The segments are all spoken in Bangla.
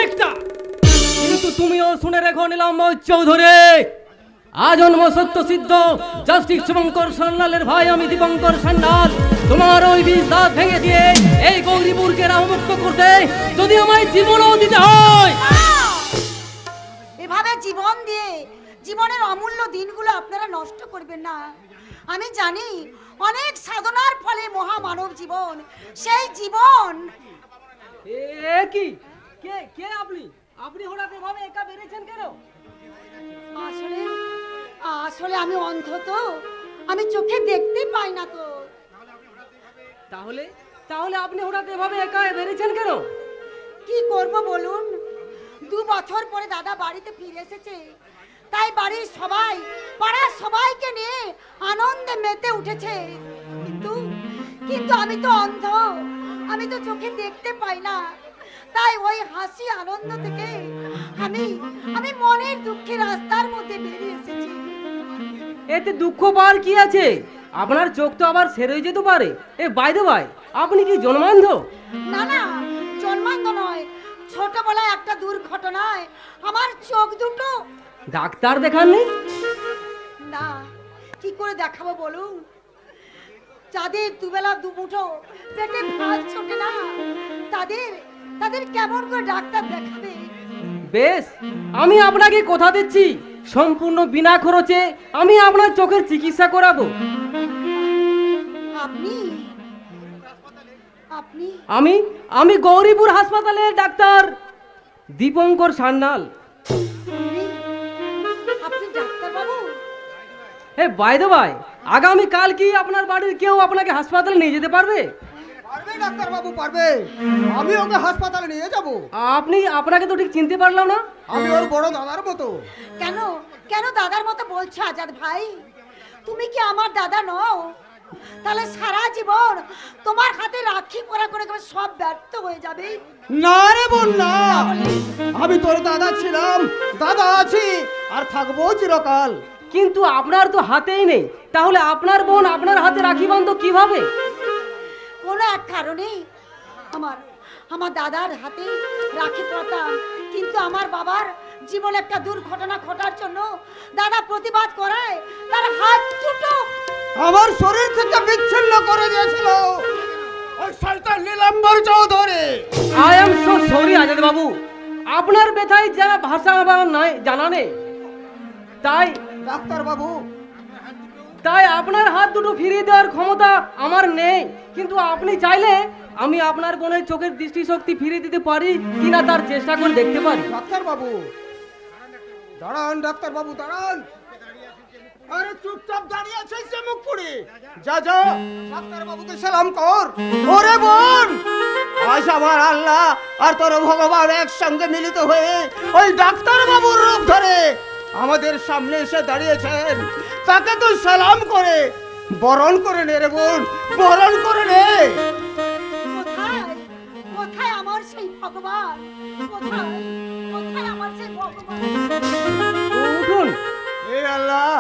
অনেকটা। কিন্তু তুমিও শুনে রেখো নীলাম্বর চৌধুরী, আজন্ম সত্য সিদ্ধ জাস্টিস শুভঙ্কর সান্যালের ভাই আমি দীপঙ্কর সান্যাল তোমার ওই বীজ দাঁত ভেঙে দিয়ে এই গৌরীপুরকে রাহমুক্ত করতে যদি আমায় জীবনও দিতে হয়। এভাবে জীবন দিয়ে জীবনের অমূল্য দিনগুলো আপনারা নষ্ট করবেন না। আমি জানি অনেক সাধনার ফলে মহামানব জীবন, সেই জীবন। কি কে কে আপনি আপনি হঠাৎ এভাবে একা বেরিয়েছেন কেন? আসলে আসলে আমি অন্ধ, তো আমি চোখে দেখতে পাই না। তো তাহলে তাহলে আপনি হঠাৎ এভাবে একা বেরিয়েছেন কেন? কি করব বলুন, 2 বছর পরে দাদা বাড়িতে ফিরে এসেছে, তাই বাড়ির সবাই পাড়ার সবাইকে নিয়ে আনন্দে মেতে উঠেছে। কিন্তু কিন্তু আমি তো অন্ধ, আমি তো চোখে দেখতে পাই না। তাই ওই হাসি আনন্দ থেকে আমি আমি মনের দুঃখে রাস্তার মধ্যে বেরিয়ে এসেছি। এতে দুঃখ পাওয়ার কি আছে? আপনার চোখ তো আবার সেরে যেতে পারে। এ বাই দ্য বাই, আপনি কি জন্মান্ধ? না না, জন্মান্ধ নয়, ছোটবেলায় একটা দুর্ঘটনায় আমার চোখ দুটো। ডাক্তার দেখাননি? না, কি করে দেখাবো বলুন? যাদের দুবেলা দুমুঠো পেটে ভাত ছোটে না, তাদের তাদের কেমন করে ডাক্তার দেখাবে? বেশ, আমি আপনাকে কথা দিচ্ছি, সম্পূর্ণ বিনা খরচে আমি আপনার চোখের চিকিৎসা করাবো। আপনি আপনি আমি আমি গৌরীপুর হাসপাতালের ডাক্তার দীপঙ্কর সান্যাল। আপনি doctor Babu? Hey by the by, আগামী কাল কি আপনার বাড়ির কেউ আপনাকে হাসপাতালে নিয়ে যেতে পারবে? পারবে ডাক্তার বাবু, পারবে। আমি ওকে হাসপাতালে নিয়ে যাব। আপনাকে তো ঠিক চিনতে পারলাম না। আমি ওর বড় দাদার মতো। কেন কেন দাদার মতো বলছো আজাদ ভাই? তুমি কি আমার দাদা নও? তাহলে সারা জীবন তোমার হাতে রাখি পরা করে সব ব্যর্থ হয়ে যাবে। না রে বোন না, আমি তোর দাদা ছিলাম, দাদা আছি, আর থাকবো চিরকাল। কিন্তু আপনার তো হাতেই নেই, তাহলে আপনার বোন আপনার হাতে রাখি বাঁধতো কিভাবে? কোনো এক কারণে আমার আমার দাদার হাতে রাখি পরাতাম, কিন্তু আমার বাবার জীবনে একটা দুর্ঘটনা ঘটার জন্য দাদা প্রতিবাদ করায় তার হাত দুটো আমার শরীর থেকে বিচ্ছিন্ন করে দিয়েছিল ওই শয়তান নীলাম্বর Chowdhury. I am so sorry Azad বাবু, আপনার ব্যথায় যারা ভাষা আমার নাই জানা নেই, তাই ডাক্তার বাবু, তাই আপনার হাত দুটো ফিরিয়ে দেওয়ার ক্ষমতা আমার নেই। কিন্তু আপনি চাইলে আমি আপনার বোনের চোখের দৃষ্টিশক্তি ফিরিয়ে দিতে পারি কিনা তার চেষ্টা করে দেখতে পারি। ডাক্তার বাবু দাঁড়ান, ডাক্তার বাবু দাঁড়ান। আরে চুপচাপ দাঁড়িয়ে আছিস যে মুখ পুড়ে? যা যা ডাক্তার বাবুকে সালাম কর। ওরে বোন, আজ আমার আল্লাহ আর তোর ভগবান একসঙ্গে মিলিত হয়ে ওই ডাক্তার বাবুর রূপ ধরে আমাদের সামনে এসে দাঁড়িয়েছেন। তাকে তুই সালাম করে বরণ করে নে রে বোন, বরণ করে নে। কোথায় কোথায় আমার সেই ভগবান? কোথায় কোথায় আমার সেই ভগবান? উঠুন। হে আল্লাহ,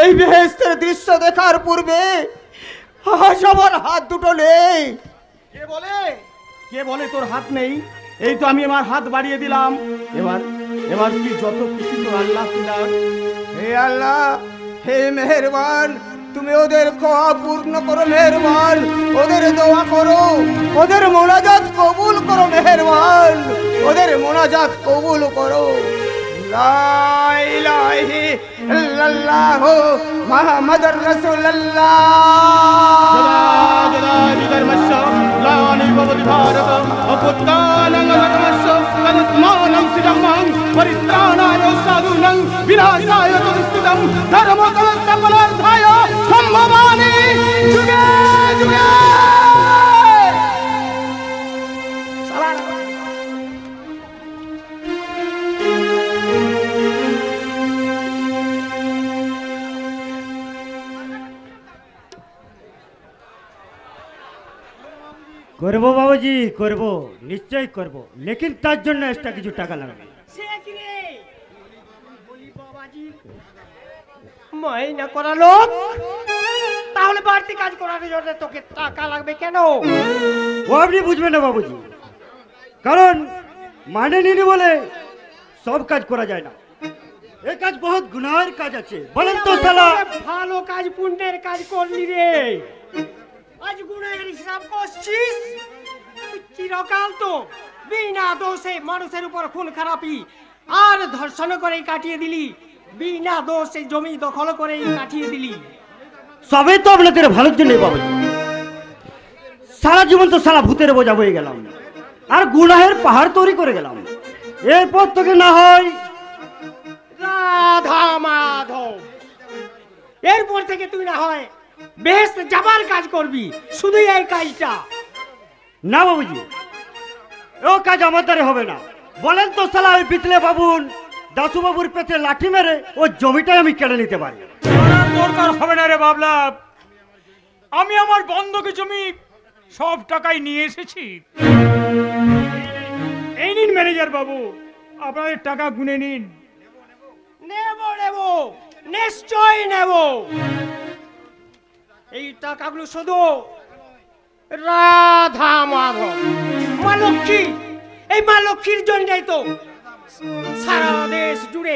এই বেহেশতের দৃশ্য দেখার পূর্বে আজ আমার হাত দুটো নেই। কে বলে তোর হাত নেই? এই তো আমি আমার হাত বাড়িয়ে দিলাম। এবার কি যত খুশি তোর আল্লাহ দিলাম। হে আল্লাহ, হে মেহেরবান, তুমি ওদের খোয়া পূর্ণ করো মেহেরবান, ওদের দোয়া করো, ওদের মোনাজাত কবুল করো মেহেরবান, ওদের মোনাজাত কবুল করো। লা ইলাহা ইল্লাল্লাহ মুহাম্মাদুর রাসূলুল্লাহ। জদা বিধর্মস্য লানি ভবতি ভারত অপুত্তানং ধর্মস্য তন্মানং সিদ্ধং পরিত্রাণায় সাধুনাং বিনাশায় তুষ্টিদং ধর্মসংস্থাপনার্থায় সম্ভবামি যুগে যুগে। করবো বাবুজি, করবো, নিশ্চয়ই করবো, লেকিন তার জন্য এক্সট্রা কিছু টাকা লাগবে। মাইনা করা লোক, তাহলে বাড়তি কাজ করার জন্য তোকে টাকা লাগবে কেন? ও আপনি বুঝবেন না বাবুজি, কারণ মানে নিনি বলে সব কাজ করা যায় না। এই কাজ বহুত গুনাহের কাজ আছে। বলেন তো শালা, ভালো কাজ পুণ্যের কাজ করলি রে, আজ গুনাহের হিসাব করছিস? তুই চিরকাল তো বিনা দোষে মানুষের উপর খুন খারাপি আর ধর্ষণ করে কাটিয়ে দিলি, বিনা দোষে জমি দখল করে কাটিয়ে দিলি। সবই তো আপনাদের ভালোর জন্যই বাবাজি। সারা জীবন তো সারা ভূতের বোঝা হয়ে গেলাম আর গুনাহের পাহাড় তৈরি করে গেলাম। এরপর তোকে না হয় রাধা মাধব, এরপর থেকে তুই না হয় বেহেশত যাবার কাজ করবি, শুধু এই কাজটা। না বাবুজি, ও কাজ আমার দ্বারা হবে না। বলেন তো শালা, ওই বিতলে বাবুন দাসু বাবুর পেটে লাঠি মেরে ও জমিটাই আমি কেড়ে নিতে পারি। দরকার হবে না রে বাবলা, আমি আমার বন্ধকি জমি সব টাকাই নিয়ে এসেছি। এই নিন ম্যানেজার বাবু, আপনাদের টাকা গুনে নিন। নেব নেব, নিশ্চয় নেব। এই টাকাগুলো শুধু রাধা মাধব, মা লক্ষ্মী, এই মা লক্ষ্মীর জন্যই তো সারা দেশ জুড়ে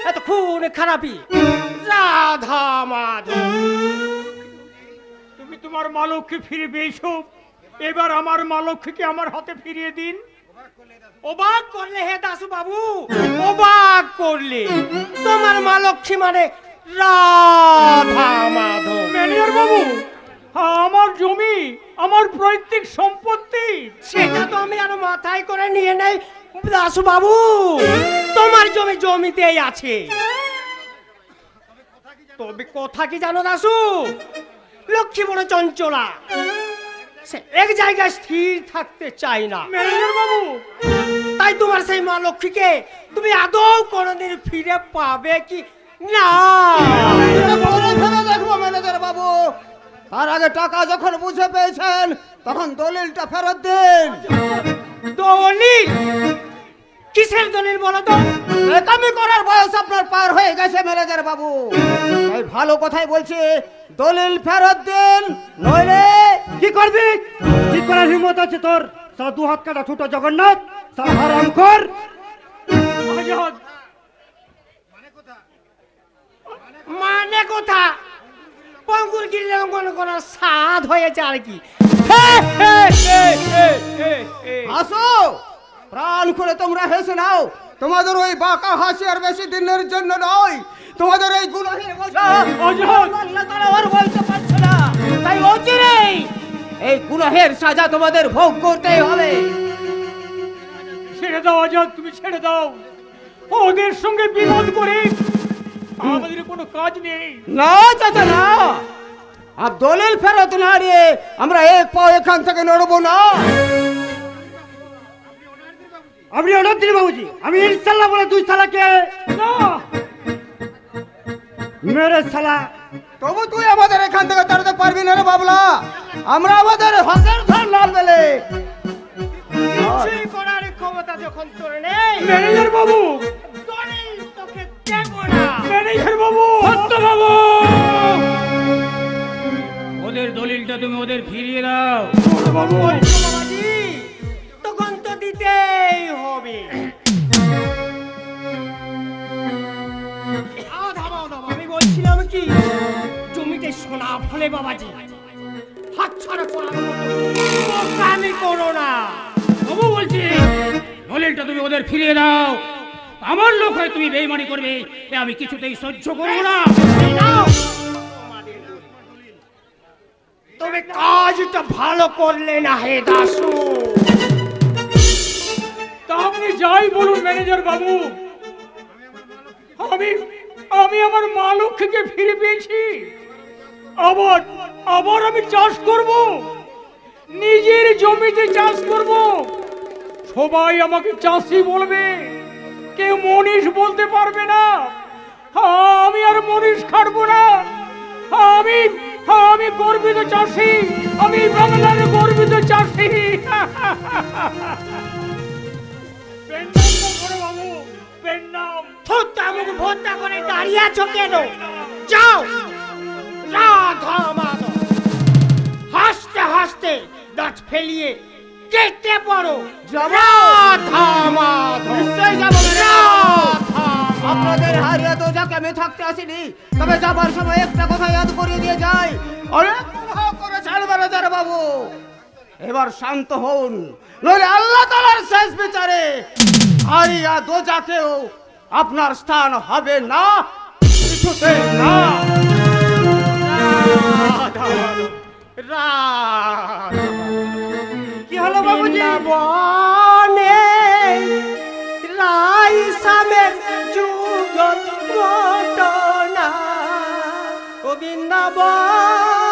এত খুন খারাপি। রাধা মাধব, তুমি তোমার মা লক্ষ্মী ফিরে পেয়েছো, এবার আমার মা লক্ষ্মীকে আমার হাতে ফিরিয়ে দিন। অবাক করলে হে দাসু বাবু, অবাক করলে। তোমার মা লক্ষ্মী মানে রাধা মাধব। ম্যানেজার বাবু, আমার জমি, আমার পৈতৃক সম্পত্তি, সেটা তো আমি আর মাথায় করে নিয়ে নেই দাসু বাবু, তোমার জমি জমিতেই আছে। তবে কথা কি জানো দাসু, লক্ষ্মী বড় চঞ্চলা, সে এক জায়গায় স্থির থাকতে চায় না। ম্যানেজার বাবু, তাই তোমার সেই মা লক্ষ্মীকে তুমি আদৌ কোনোদিন ফিরে পাবে কি না? পরে ভেবে দেখবো ম্যানেজার বাবু। তার আগে টাকা যখন বুঝে পেয়েছেন তখন দলিলটা ফেরত দিন। দলিল? কিসের দলিল বলো তো? বেকামি করার বয়স আপনার পার হয়ে গেছে ম্যানেজার বাবু, তাই ভালো কথাই বলছি, দলিল ফেরত দিন, নইলে কি করবি? কি করার হিম্মত আছে তোর? সারা দু হাত কাটা ছোট জগন্নাথ, সারা হারামখোর। আজাদ, মানে কথা পঙ্গুর গিলে অঙ্কন করার স্বাদ হয়েছে আর কি। আসো, প্রাণ খুলে তোমরা হেসে নাও। তোমাদের ওই বাঁকা হাসি আর বেশি দিনের জন্য নয়, তোমাদের এই গুনাহের বোঝা আল্লাহ তাআলা আর বলতে পারছে না, তাই অচিরেই এই গুনাহের সাজা তোমাদের ভোগ করতেই হবে। ছেড়ে দাও আজাদ, তুমি ছেড়ে দাও। ওদের সঙ্গে বিরোধ করে আমাদের কোনো কাজ নেই। না চাচা না, আর দলিল ফেরত না দিয়ে আমরা এক পাও এখান থেকে নড়বো না। আপনি অর্ডার দিন বাবুজি, আমি ইনশাল্লাহ বলে দুই শালাকে না, মেরে শালা। তবু তুই আমাদের এখান থেকে তাড়াতে পারবি না রে বাবলা, আমরা আমাদের হকের ধার না পেলে। কিছুই করার ক্ষমতা যখন তোর নেই, ম্যানেজার বাবু, দলিল তোকে দেব না। ম্যানেজার বাবু, সত্য বাবু, ওদের দলিলটা তুমি ওদের ফিরিয়ে দাও। বাবাজি, তখন তো দিতেই হবে। আমি বলছিলাম কি, জমিতে সোনা ফলে বাবাজি, হাত ছাড়া করার মতো আমি করো না। বাবু বলছি, দলিলটা তুমি ওদের ফিরিয়ে দাও। আমার লোক হয় তুমি বেইমানি করবে, এ আমি কিছুতেই সহ্য করবো না। এই নাও তোমাদের দলিল। তবে কাজটা ভালো করলে না হে দাসু। তা আপনি যাই বলুন ম্যানেজার বাবু, আমি আমার মা লক্ষ্মীকে ফিরে পেয়েছি। আবার আমি চাষ করব, নিজের জমিতে চাষ করব। সবাই আমাকে চাষি বলবে, কেউ মনীষ বলতে পারবে না। আমি আর মনীষ খাটবো না। আমি গর্বিত চাষি, আমি বাংলার গর্বিত চাষি। বাবু, পেন্নাম থোত্তা মুখ ভোত্তা করে দাঁড়িয়ে আছো কেন? যাও, রাধা মাধব। হাসতে হাসতে দাঁত ফেলিয়ে কেটে পড়ো। যাব। রাধা মাধব। নিশ্চয়ই যাবো। রাধা আপনাদের হারিয়ে তো যাকে আমি থাকতে আসিনি, তবে যাবার সময় একটা কথা ইয়াদ করিয়ে দিয়ে যাই। অনেক করেছেন ম্যানেজার বাবু, এবার শান্ত হন, নইলে আল্লাহ তাআলার শেষ বিচারে হারিয়া দোজাকেও আপনার স্থান হবে না, কিছুতে না। কি হলো বাবুজি? বনে রাই সামের যুগল ঘটনা, ও বৃন্দাবনে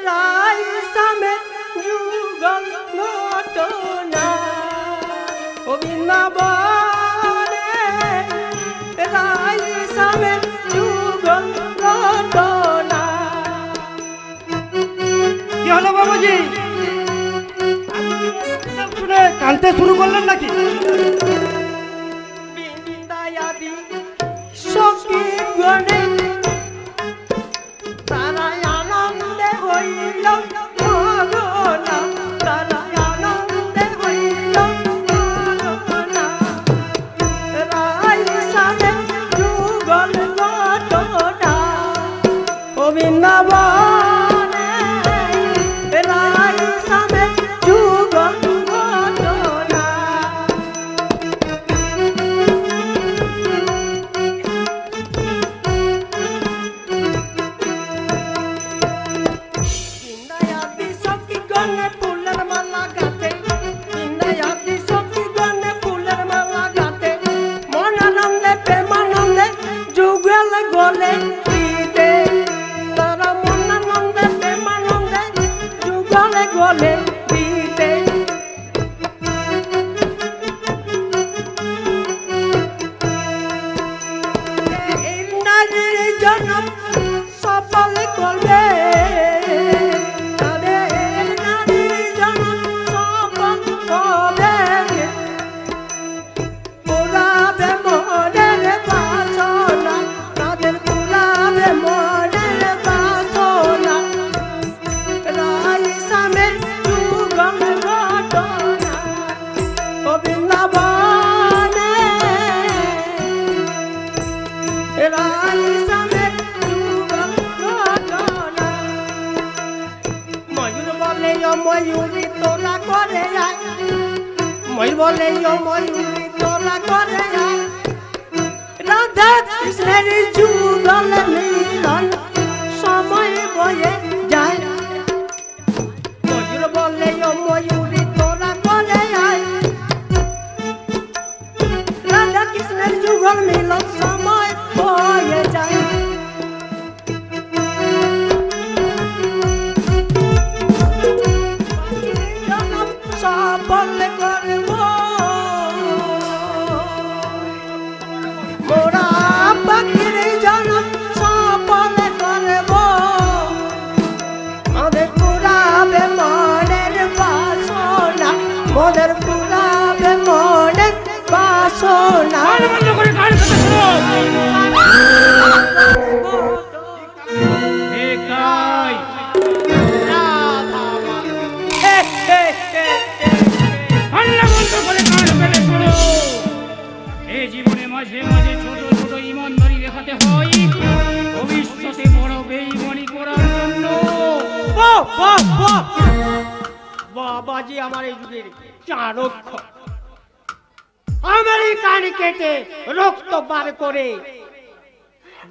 রাই সামের যুগল ঘটনা, ও বৃন্দাবনে রাই সামের যুগল ঘটনা। কি হলো বাবুজি? শুনে কাঁদতে শুরু করলেন নাকি? বিন্দায়াদি সখী গণে তারাই আনন্দে হইল মগনা, তারাই আনন্দে হইল মগনা, রাই সামে যুগল ঘটনা, ও বৃন্দাবনে রাই সামে যুগল ঘটনা। বিন্দায়াদি সখী গণে ফুলের মালা গাঁথে, বিন্দায়াদি সখী গণে ফুলের মালা গাঁথে, মনানন্দে প্রেমানন্দে যুগল গলে দিতে, তারা মনানন্দে প্রেমানন্দে যুগল গলে দিতে। এই নারীর জনম সফল করবে, তাদের নারীর জনম সফল হবে, পুরাবে মনের বাসনা, তাদের পুরাবে মনের বাসনা, রাই সামের যুগল ঘটনা, ও বৃন্দাবনে রাই সামের যুগল ঘটনা। ময়ূর বলে ও ময়ূরী তোরা করে আয়, ময়ূর বলে ও ময়ূরী তোরা করে আয়, রাধা কৃষ্ণের যুগল মিলন সময় বয়ে যায়। ময়ূর বলে ও ময়ূরী তোরা করে আয়, রাধা কৃষ্ণের যুগল মিলন সময় বয়ে যায়। জনম সফল করব মোরা, পাখির জনম সফল করব, আমাদের পুরাবে মনের বাসনা, মোদের পুরাবে মনের বাসনা। এই জীবনে মাঝে মাঝে ছোট ছোট ইমানদারি দেখাতে হয়, ভবিষ্যতে বড় বেঈমানি করার জন্য। বাবাজি আমার এই যুগের চাণক্য, আমারই কান কেটে রক্ত বার করে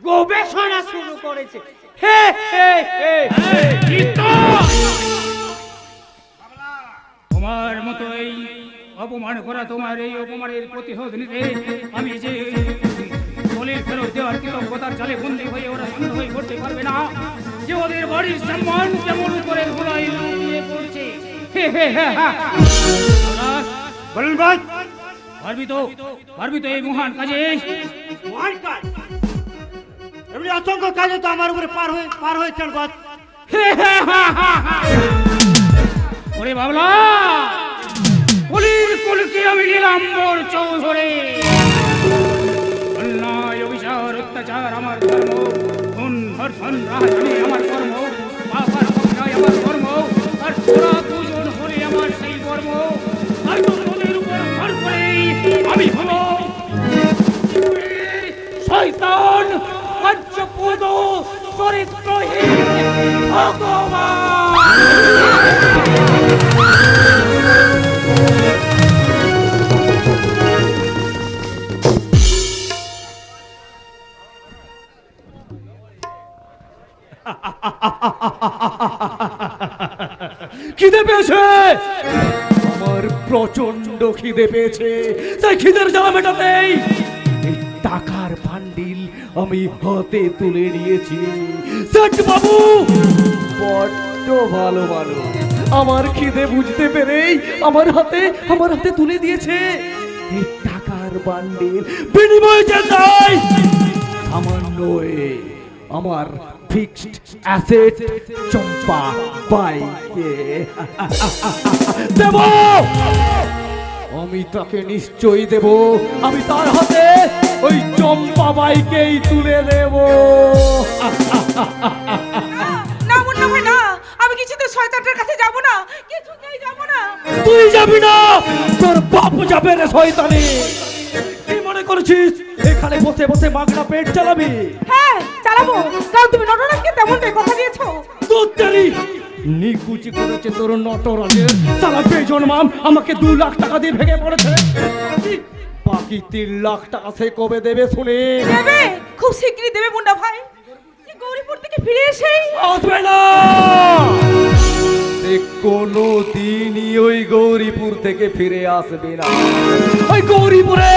গবেষণা শুরু করেছে। হে হে হে, তোমার মতো এই অপমান করা, তোমার এই অপমানের প্রতিশোধ নিতে আমি যে দলের ফেরত দেওয়ার কৃতজ্ঞতার জালে বন্দী হয়ে ওরা শান্ত হয়ে পড়তে পারবে না, যে ওদের বাড়ির সম্মান যেমন করে ধুলাই লুটিয়ে পড়ছে। বলেন ভাই, পারবি তো এই মহান কাজে? মহান কাজ? এমনি অসংখ্য কাজে তো আমার উপরে পার হয়েছেন বাস। ওরে বাবলা, কলির কলকে আমি নিলাম মোর চৌধুরী। অন্যায় অবিচার অত্যাচার আমার ধর্ম, খুন ধর্ষণ রাহাজানি আমার কর্ম, পাপার পক্ষায় আমার কর্ম, আর তোরা দুজন হলে আমার সেই কর্ম। আর তোদের উপর ভর করেই আমি হব শয়তান পঞ্চপদ চরিত্রহীন ভগবান। খিদে পেয়েছে, আমার প্রচন্ড খিদে পেয়েছে। তাই খিদের জ্বালা মেটাতেই এই টাকার বান্ডিল আমি হাতে তুলে নিয়েছি। সেট বাবু বড্ড ভালো ভালো, আমার খিদে বুঝতে পেরেই আমার হাতে তুলে দিয়েছে এই টাকার বান্ডিল। বিনিময়ে যে চাই সামান্য আমার ফিক্সড অ্যাসেট চম্পা বাইকে দেব। আমি তাকে নিশ্চয়ই দেব, আমি তার হাতে ওই চম্পা বাইকেই তুলে দেব। না মুন্না ভাই না, আমি কিছুতে শয়তানটার কাছে যাব না, কিছুতেই যাব না। তুই যাবি না, তোর বাপ যাবে রে শয়তানি। কি মনে করছিস এখানে বসে বসে মাগনা পেট চালাবি? হ্যাঁ চালাবো, কারণ তুমি নটরাজকে তেমনটাই কথা দিয়েছো। তোর তেরি নিকুচি করেছে তোর নটরাজের সালা বেজন মাম আমাকে 2 লাখ টাকা দিয়ে ভেঙে পড়েছে। বাকি 3 লাখ টাকা সে কবে দেবে শুনে? দেবে, খুব শীঘ্রই দেবে মুন্না ভাই। সে গৌরীপুর থেকে ফিরে এসেই আসবে না, কোনো দিনই ওই গৌরীপুর থেকে ফিরে আসবে না। ওই গৌরীপুরে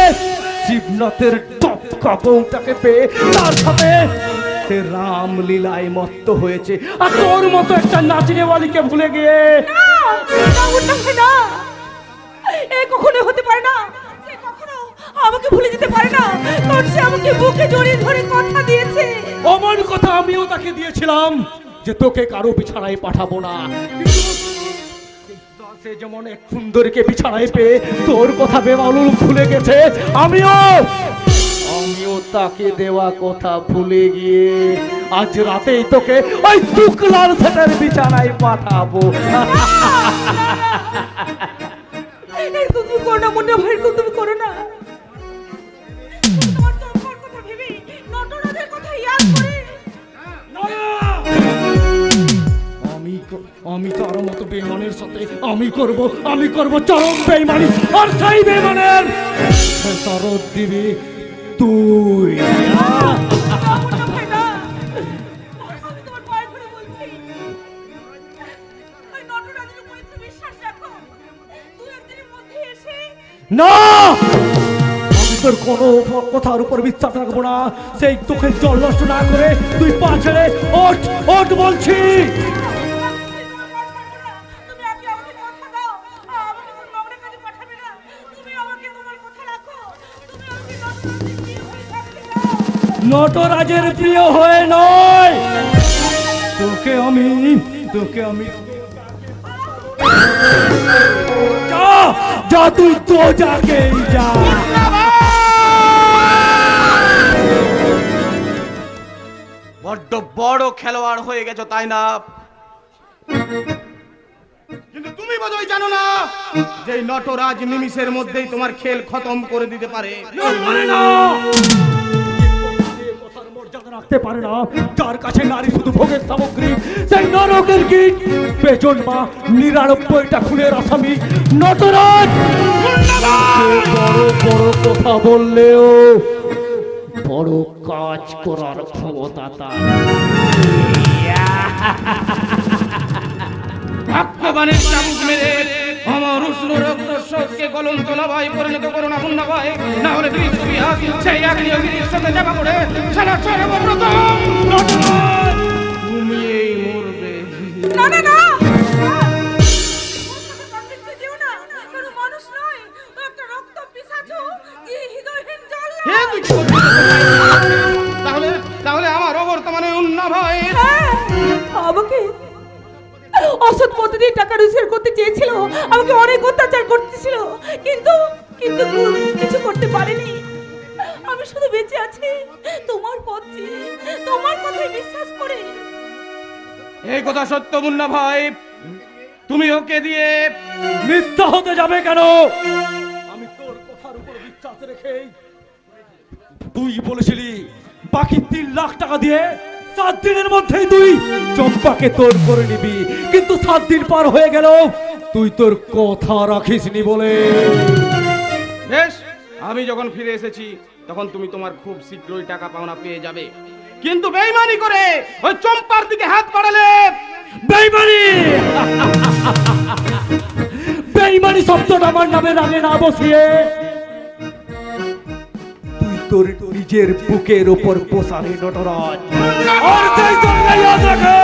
শিবনাথের টপকা বউটাকে পেয়ে তার সাথে সে রামলীলায় মত্ত হয়েছে, আর তোর মতো একটা নাচনেওয়ালিকে ভুলে গিয়ে। না মুন্না ভাই না, এ কখনো হতে পারে না। সে কখনো আমাকে ভুলে যেতে পারে না, কারণ সে আমাকে বুকে জড়িয়ে ধরে কথা দিয়েছে। আমার কথা আমিও তাকে দিয়েছিলাম যে তোকে কারো বিছানায় পাঠাবো না। সে যেমন এক সুন্দরীকে বিছানায় পেয়ে তোর কথা বেমালুম ভুলে গেছে, আমিও তাকে দেওয়া কথা ভুলে গিয়ে আজ রাতেই তোকে ওই শুক্লার সেটার বিছানায় পাঠাবো। তুমি করো না মুন্না ভাই, তুমি করো না। তোমার চম্পার কথা ভেবে, নটরাজের কথা ইয়াদ করে আমি তার মতো বেইমানের সাথে আমি করব চরম বেইমানি, আর সেই বেইমানের শরৎ দিবি তুই। না, আমি তোর কোনো কথার উপর বিশ্বাস রাখবো না। সেই চোখের জল নষ্ট না করে তুই পা ছেড়ে ওঠ বলছি। নটরাজের প্রিয় হয়ে নয়, তোকে আমি যা তুই তো যাকে যা। বড্ড বড় খেলোয়াড় হয়ে গেছো তাই না? কিন্তু তুমি বোধহয় জানো না যে নটরাজ নিমিষের মধ্যেই তোমার খেল খতম করে দিতে পারে। রাখতে পারে না, যার কাছে নারী শুধু ভোগের সামগ্রী, সেই নরকের গীত বেজন মা 99টা খুনের আসামি নটরাজ। বড় বড় কথা বললেও বড় কাজ করার ক্ষমতা তার। ভগবানের চাবুক মেরে আমার উষ্ণ রক্তস্রোতকে গলন্ত নাভায় পরিণত করো না মুন্না ভাই, না হলে সেই আগ্নেয়গিরির সাথে দেখা পড়ে সারা সর্বপ্রথম তুমি এই মরবে। না না না, মানুষ নয়, ও একটা রক্ত পিশাচ, যে হৃদয়হীন জল। তাহলে আমার অবর্তমানে মুন্না ভাই আমাকে অসৎ পদ্ধতি টাকা রোজগার করতে চেয়েছিল, আমাকে অনেক অত্যাচার করতেছিল, কিন্তু কিন্তু কিছু করতে পারেনি। আমি শুধু বেঁচে আছি তোমার পথ চেয়ে, তোমার কথায় বিশ্বাস করে। এই কথা সত্য মুন্না ভাই, তুমি ওকে দিয়ে মিথ্যা হতে যাবে কেন? আমি তোর কথার উপর বিশ্বাস রেখেই তুই বলেছিলি বাকি 3 লাখ টাকা দিয়ে 7 দিনের মধ্যেই তুই চম্পাকে তোর করে নিবি, কিন্তু 7 দিন পার হয়ে গেল তুই তোর কথা রাখিসনি বলে। বেশ, আমি যখন ফিরে এসেছি তখন তুমি তোমার খুব শীঘ্রই টাকা পাওনা পেয়ে যাবে, কিন্তু বেইমানি করে ওই চম্পার দিকে হাত বাড়ালে বেইমানি বেইমানি শব্দটা আমার নামে আগে না বসিয়ে তুই তোর নিজের বুকের উপর বসালে নটরাজ। আর সেই সঙ্গে ইয়াদ রাখে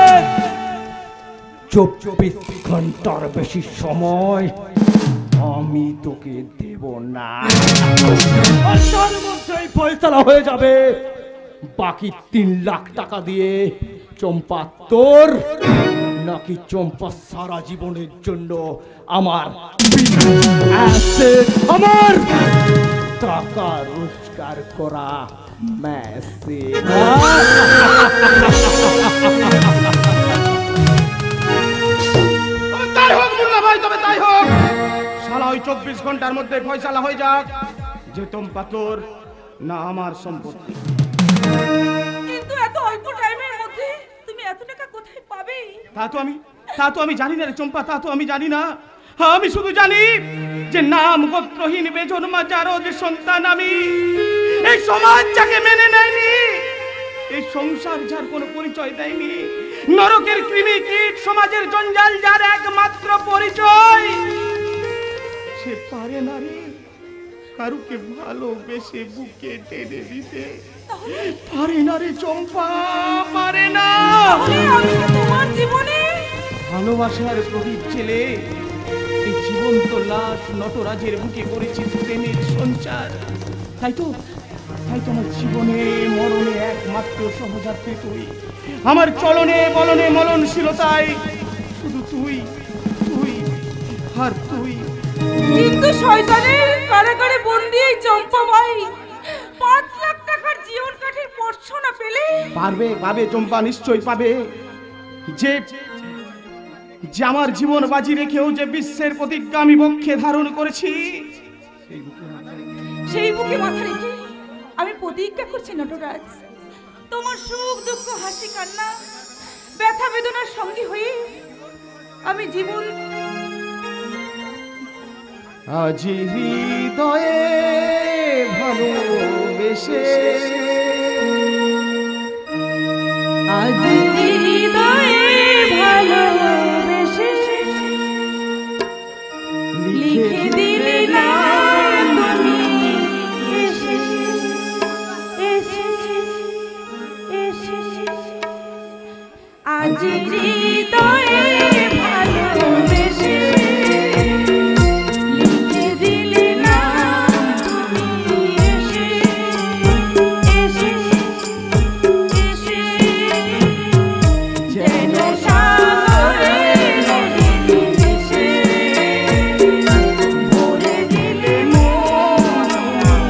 24 ঘন্টার বেশি সময় আমি তোকে দেব না। আর তার মধ্যেই ফয়সালা হয়ে যাবে বাকি 3 লাখ টাকা দিয়ে চম্পা তোর নাকি চম্পা সারা জীবনের জন্য আমার আমার টাকা রোজগার করা মেসেজ। তাই হোক মুন্না ভাই, তবে তাই হোক, শালা ওই 24 ঘন্টার মধ্যে ফয়সালা হয়ে যাক যে চম্পা তোর না আমার সম্পত্তি। কিন্তু এত অল্প টাইমের মধ্যে তুমি এত টাকা কোথায় পাবে? তা তো আমি জানি না রে চম্পা, তা তো আমি জানি না। আমি শুধু জানি যে নাম গোত্রহীন বেজন্মা যারও যে সন্তান আমি, এই সমাজ যাকে মেনে নেয়নি, এই সংসার যার কোনো পরিচয় দেয়নি, নরকের কৃমি কীট সমাজের জঞ্জাল যার একমাত্র পরিচয়, সে পারে না রে কারুকে ভালোবেসে বুকে টেনে দিতে, পারে না রে চম্পা, পারে না। আমি তো তোমার জীবনে ভালোবাসার প্রদীপ ছেলে এই জীবন্ত লাশ নটরাজের বুকে করেছিস প্রেমের সঞ্চার। তাই তো আমার জীবনে মরণে একমাত্র সহযাত্রী তুই, আমার চলনে বলনে মলনশীলতায় শুধু তুই আর তুই। কিন্তু শয়তানের কারাগারে বন্দি এই চম্পা ভাই 5 লাখ টাকার জীবন কাঠের পর্ষণা পেলে পাবে চম্পা, নিশ্চয়ই পাবে। যে আমার জীবন বাজি রেখেও যে বিশ্বের প্রতিজ্ঞা আমি বক্ষে ধারণ করেছি, সেই বুকে মাথা রেখে আমি প্রতিজ্ঞা করছি নটরাজ, তোমার সুখ দুঃখ হাসি কান্না ব্যথা বেদনার সঙ্গী হয়ে আমি জীবন আজি হৃদয়ে ভালোবেসে, আজ হৃদয়ে ভালোবেসে লিখে দিলে না তুমি আজ হৃদয়ে ভালোবেসে লিখে দিলে না তুমি যেন সাগরে ভেসে ভরে দিলে মন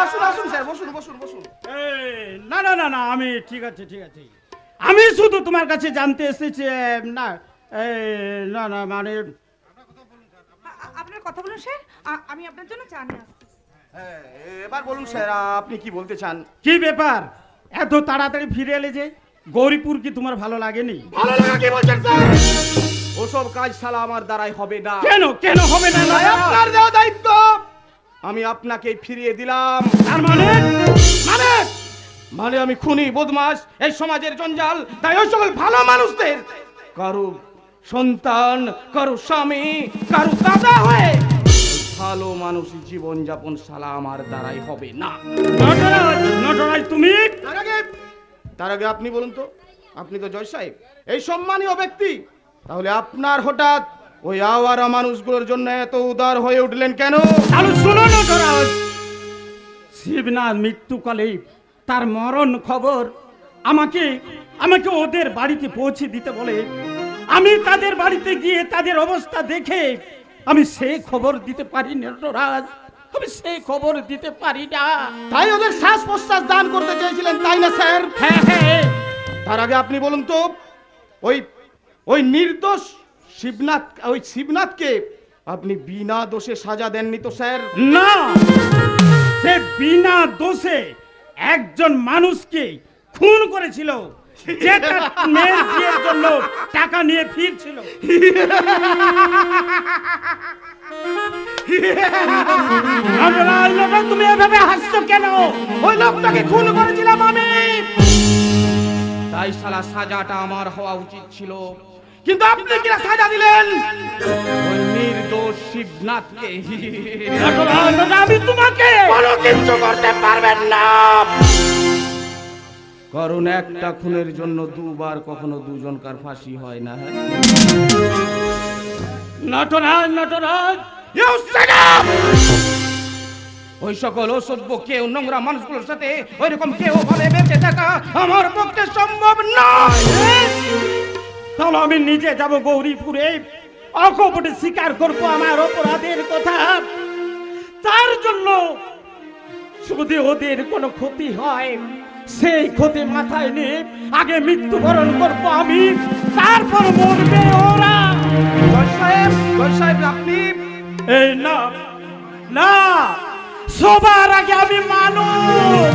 আসুন আসুন স্যার, বসুন বসুন বসুন। না না না না, আমি ঠিক আছে ঠিক আছে, আমি শুধু তোমার কাছে জানতে এসেছি। না না না মানে আপনার কথা বলুন স্যার, আমি আপনার জন্য চা নিয়ে আসছি। হ্যাঁ, এবার বলুন স্যার, আপনি কি বলতে চান? কি ব্যাপার, এত তাড়াতাড়ি ফিরে এলে যে? গৌরীপুর কি তোমার ভালো লাগেনি? ভালো লাগা কি বলছেন স্যার? ওসব কাজ শালা আমার দ্বারাই হবে না। কেন কেন হবে না? তাই আপনার দেওয়া দায়িত্ব আমি আপনাকে ফিরিয়ে দিলাম। তার মানে মানে মানে আমি খুনি বদমাশ, এই সমাজের জঞ্জাল, তাই ওই সকল ভালো মানুষদের কারো সন্তান, কারো স্বামী, কারো দাদা হয়ে ভালো মানুষের জীবন যাপন শালা আমার দ্বারাই হবে না। নটরাজ, নটরাজ তুমি? তার আগে আপনি বলুন তো, আপনি তো জয় সাহেব, এই সম্মানীয় ব্যক্তি, তাহলে আপনার হঠাৎ ওই আওয়ারা মানুষগুলোর জন্য এত উদার হয়ে উঠলেন কেন? তাহলে শোনো নটরাজ, শিবনাথ মৃত্যুকালে তার মরণ খবর আমাকে আমাকে ওদের বাড়িতে পৌঁছে দিতে বলে। আমি তাদের বাড়িতে গিয়ে তাদের অবস্থা দেখে আমি সেই খবর দিতে পারি নটরাজ, আমি সেই খবর দিতে পারি না। তাই ওদের শ্বাস প্রশ্বাস দান করতে চেয়েছিলেন, তাই না স্যার? হ্যাঁ হ্যাঁ। তার আগে আপনি বলুন তো, ওই ওই নির্দোষ শিবনাথ, ওই শিবনাথকে আপনি বিনা দোষে সাজা দেননি তো স্যার? না, সে বিনা দোষে একজন মানুষকে খুন করেছিল, যে তার মেয়ের বিয়ের জন্য টাকা নিয়ে ফিরছিল। তুমি এভাবে হাসছো কেন? ওই লোকটাকে খুন করেছিলাম আমি, তাই শালা সাজাটা আমার হওয়া উচিত ছিল, কিন্তু আপনি কিনা সাজা দিলেন ওই নির্দোষ শিবনাথকে। আমি তোমাকে কোনো কিছু করতে পারবেন না, কারণ একটা খুনের জন্য দুবার কখনো দুজনকার ফাঁসি হয় না। নটরাজ, নটরাজ, ওই সকল অসভ্য কেউ নোংরা মানুষগুলোর সাথে ওইরকম কেউ ভাবে বেঁচে থাকা আমার পক্ষে সম্ভব নয়। তাহলে আমি নিজে যাব গৌরীপুরে, অকপটে স্বীকার করবো আমার অপরাধের কথা। তার জন্য যদি ওদের কোনো ক্ষতি হয়, সেই ক্ষতি মাথায় নিয়ে আগে মৃত্যুবরণ করবো আমি, তারপর মরবে ওরা। আপনি এই না না, সবার আগে আমি মানুষ,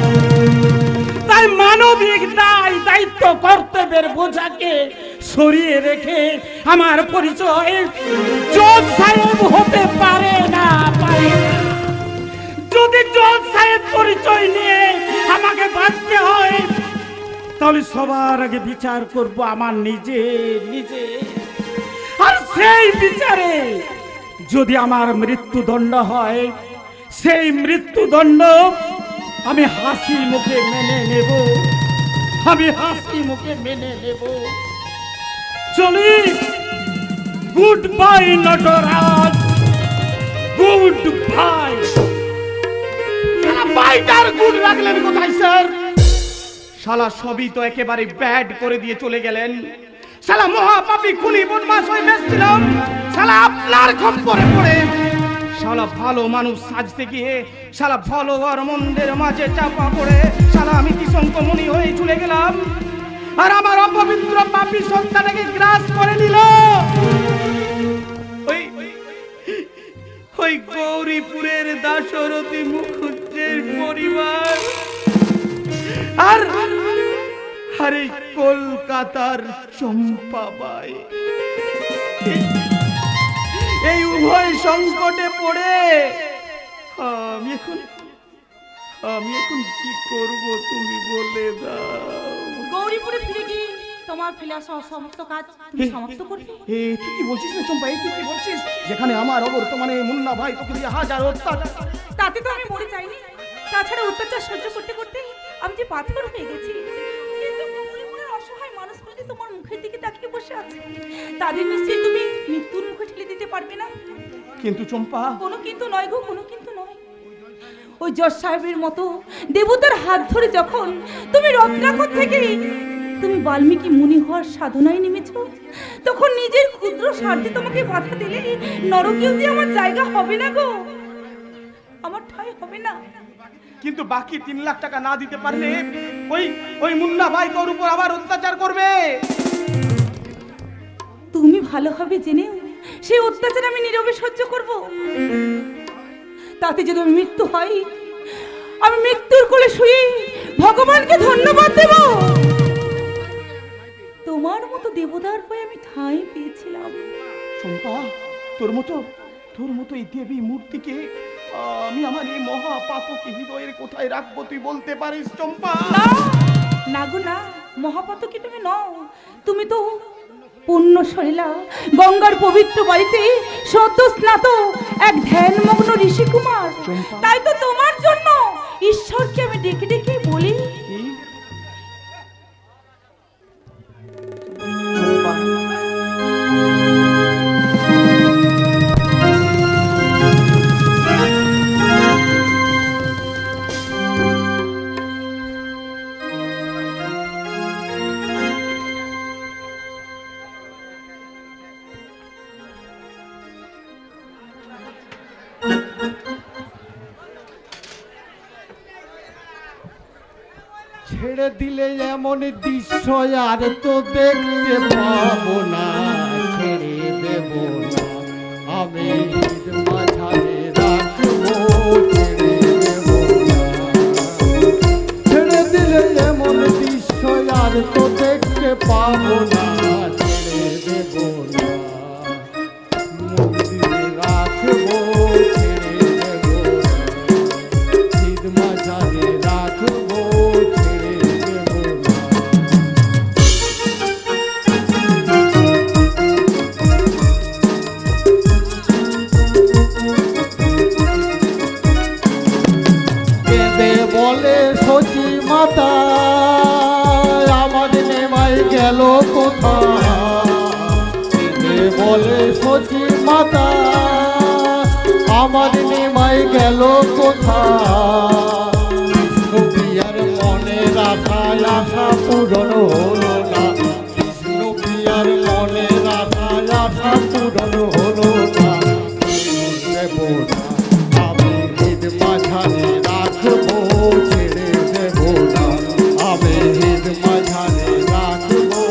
তাই মানবিক দায় দায়িত্ব কর্তব্যের বোঝাকে সরিয়ে রেখে আমার পরিচয় জজ সাহেব হতে পারে না, পারে না। যদি জজ সাহেব পরিচয় নিয়ে আমাকে বাঁচতে হয়, তাহলে সবার আগে বিচার করব আমার নিজে নিজে, আর সেই বিচারে যদি আমার মৃত্যুদণ্ড হয়, সেই মৃত্যুদণ্ড আমি হাসি মুখে মেনে নেব, আমি হাসি মুখে মেনে নেব। চলি, good bye Nataraj, good bye. বাইটার গুড রাখলেন কোথায় স্যার? শালা সবই তো একেবারে ব্যাড করে দিয়ে চলে গেলেন। শালা মহাপাপী খুনি বদমাশ হয়ে বেঁচেছিলাম, শালা আপনার খপ্পরে পড়ে শালা ভালো মানুষ সাজতে গিয়ে শালা ভালো আর মন্দের মাঝে চাপা পড়ে শালা আমি কিশঙ্ক মনি হয়ে চলে গেলাম, আর আমার অপবিত্র পাপী সত্তাটাকে গ্রাস করে নিল ওই গৌরীপুরের দাশরথী মুখুজ্জের পরিবার, আর আরে কলকাতার চম্পাবাই। এই উভয় সংকটে পড়ে আমি এখন কি করব তুমি বলে দাও। গৌরীপুরে ফিরে গিয়ে তোমার ফেলা সমস্ত কাজ তুমি সমাপ্ত করবে। তুই কি বলছিস না চম্পা? তুই কি বলছিস? যেখানে আমার অবর্তমানে মুন্না ভাই তোকে দিয়ে হাজার অত্যাচার। তাতে তো আমি মরে যাইনি, তাছাড়া অত্যাচার সহ্য করতে করতে আমি যে পাথর হয়ে গেছি। কিন্তু গৌরীপুরের অসহায় মানুষগুলো যে তোমার মুখের দিকে তাকিয়ে বসে আছে, তাদের নিশ্চয়ই তুমি মৃত্যুর মুখে ঠেলে দিতে পারবে না। কিন্তু চম্পা, কোনো কিন্তু নয় গো, কোনো কিন্তু নয়। ওই জজ সাহেবের মতো দেবতার হাত ধরে যখন তুমি রত্নাকর থেকে তুমি বাল্মীকি মুনি হওয়ার সাধনায় নেমেছো, তখন নিজের ক্ষুদ্র স্বার্থে তোমাকে বাধা দিলে নরকেও যে আমার জায়গা হবে না গো, আমার ঠাঁই হবে না। কিন্তু বাকি 3 লাখ টাকা না দিতে পারলে ওই ওই মুন্না ভাই তোর উপর আবার অত্যাচার করবে। তুমি ভালোভাবে জেনে সেই অত্যাচার আমি নীরবে সহ্য করব। তাতে যদি মৃত্যু হয়, আমি মৃত্যুর কোলে শুয়ে ভগবানকে ধন্যবাদ দেব। তোমার মতো দেবতার পায়ে আমি ঠাঁই পেয়েছিলাম। চম্পা, তোর মতো এই দেবী মূর্তিকে আমি আমার এই মহাপাতকে হৃদয়ের কোথায় রাখবো তুই বলতে পারিস চম্পা? না গো না, মহাপাতকে তুমি নও, তুমি তো পুণ্য শৈলা গঙ্গার পবিত্র বাড়িতে সদ্য স্নাত এক ধ্যানমগ্ন ঋষি কুমার। তাই তো তোমার জন্য ঈশ্বরকে আমি ডেকে ডেকে বলি, ছেড়ে দিলে এমন দৃশ্য আর তো দেখতে পাবো না, ছেড়ে দেব না আমি মাঝারে রাখবো, ছেড়ে দেব না। ছেড়ে দিলে এমন দৃশ্য আর তো দেখতে পাবো না, ছেড়ে দেব না মন্দিরে রাখবো, ছেড়ে দেব না মাঝারে রাখবো। বলে সচি মাতা আমার নেমাই গেল কোথায়, বলে সচি মাতা আমার নেমাই গেল কোথায়। কৃষ্ণপ্রিয়ার মনের আশায় আশা পূরণ হলো না, কৃষ্ণপ্রিয়ার মনের আশায় আশা পূরণ হলো না। দেব না আমি হৃদ মাঝারে রাখবো, ছেড়ে দেব না আমি হৃদ মাঝারে রাখবো,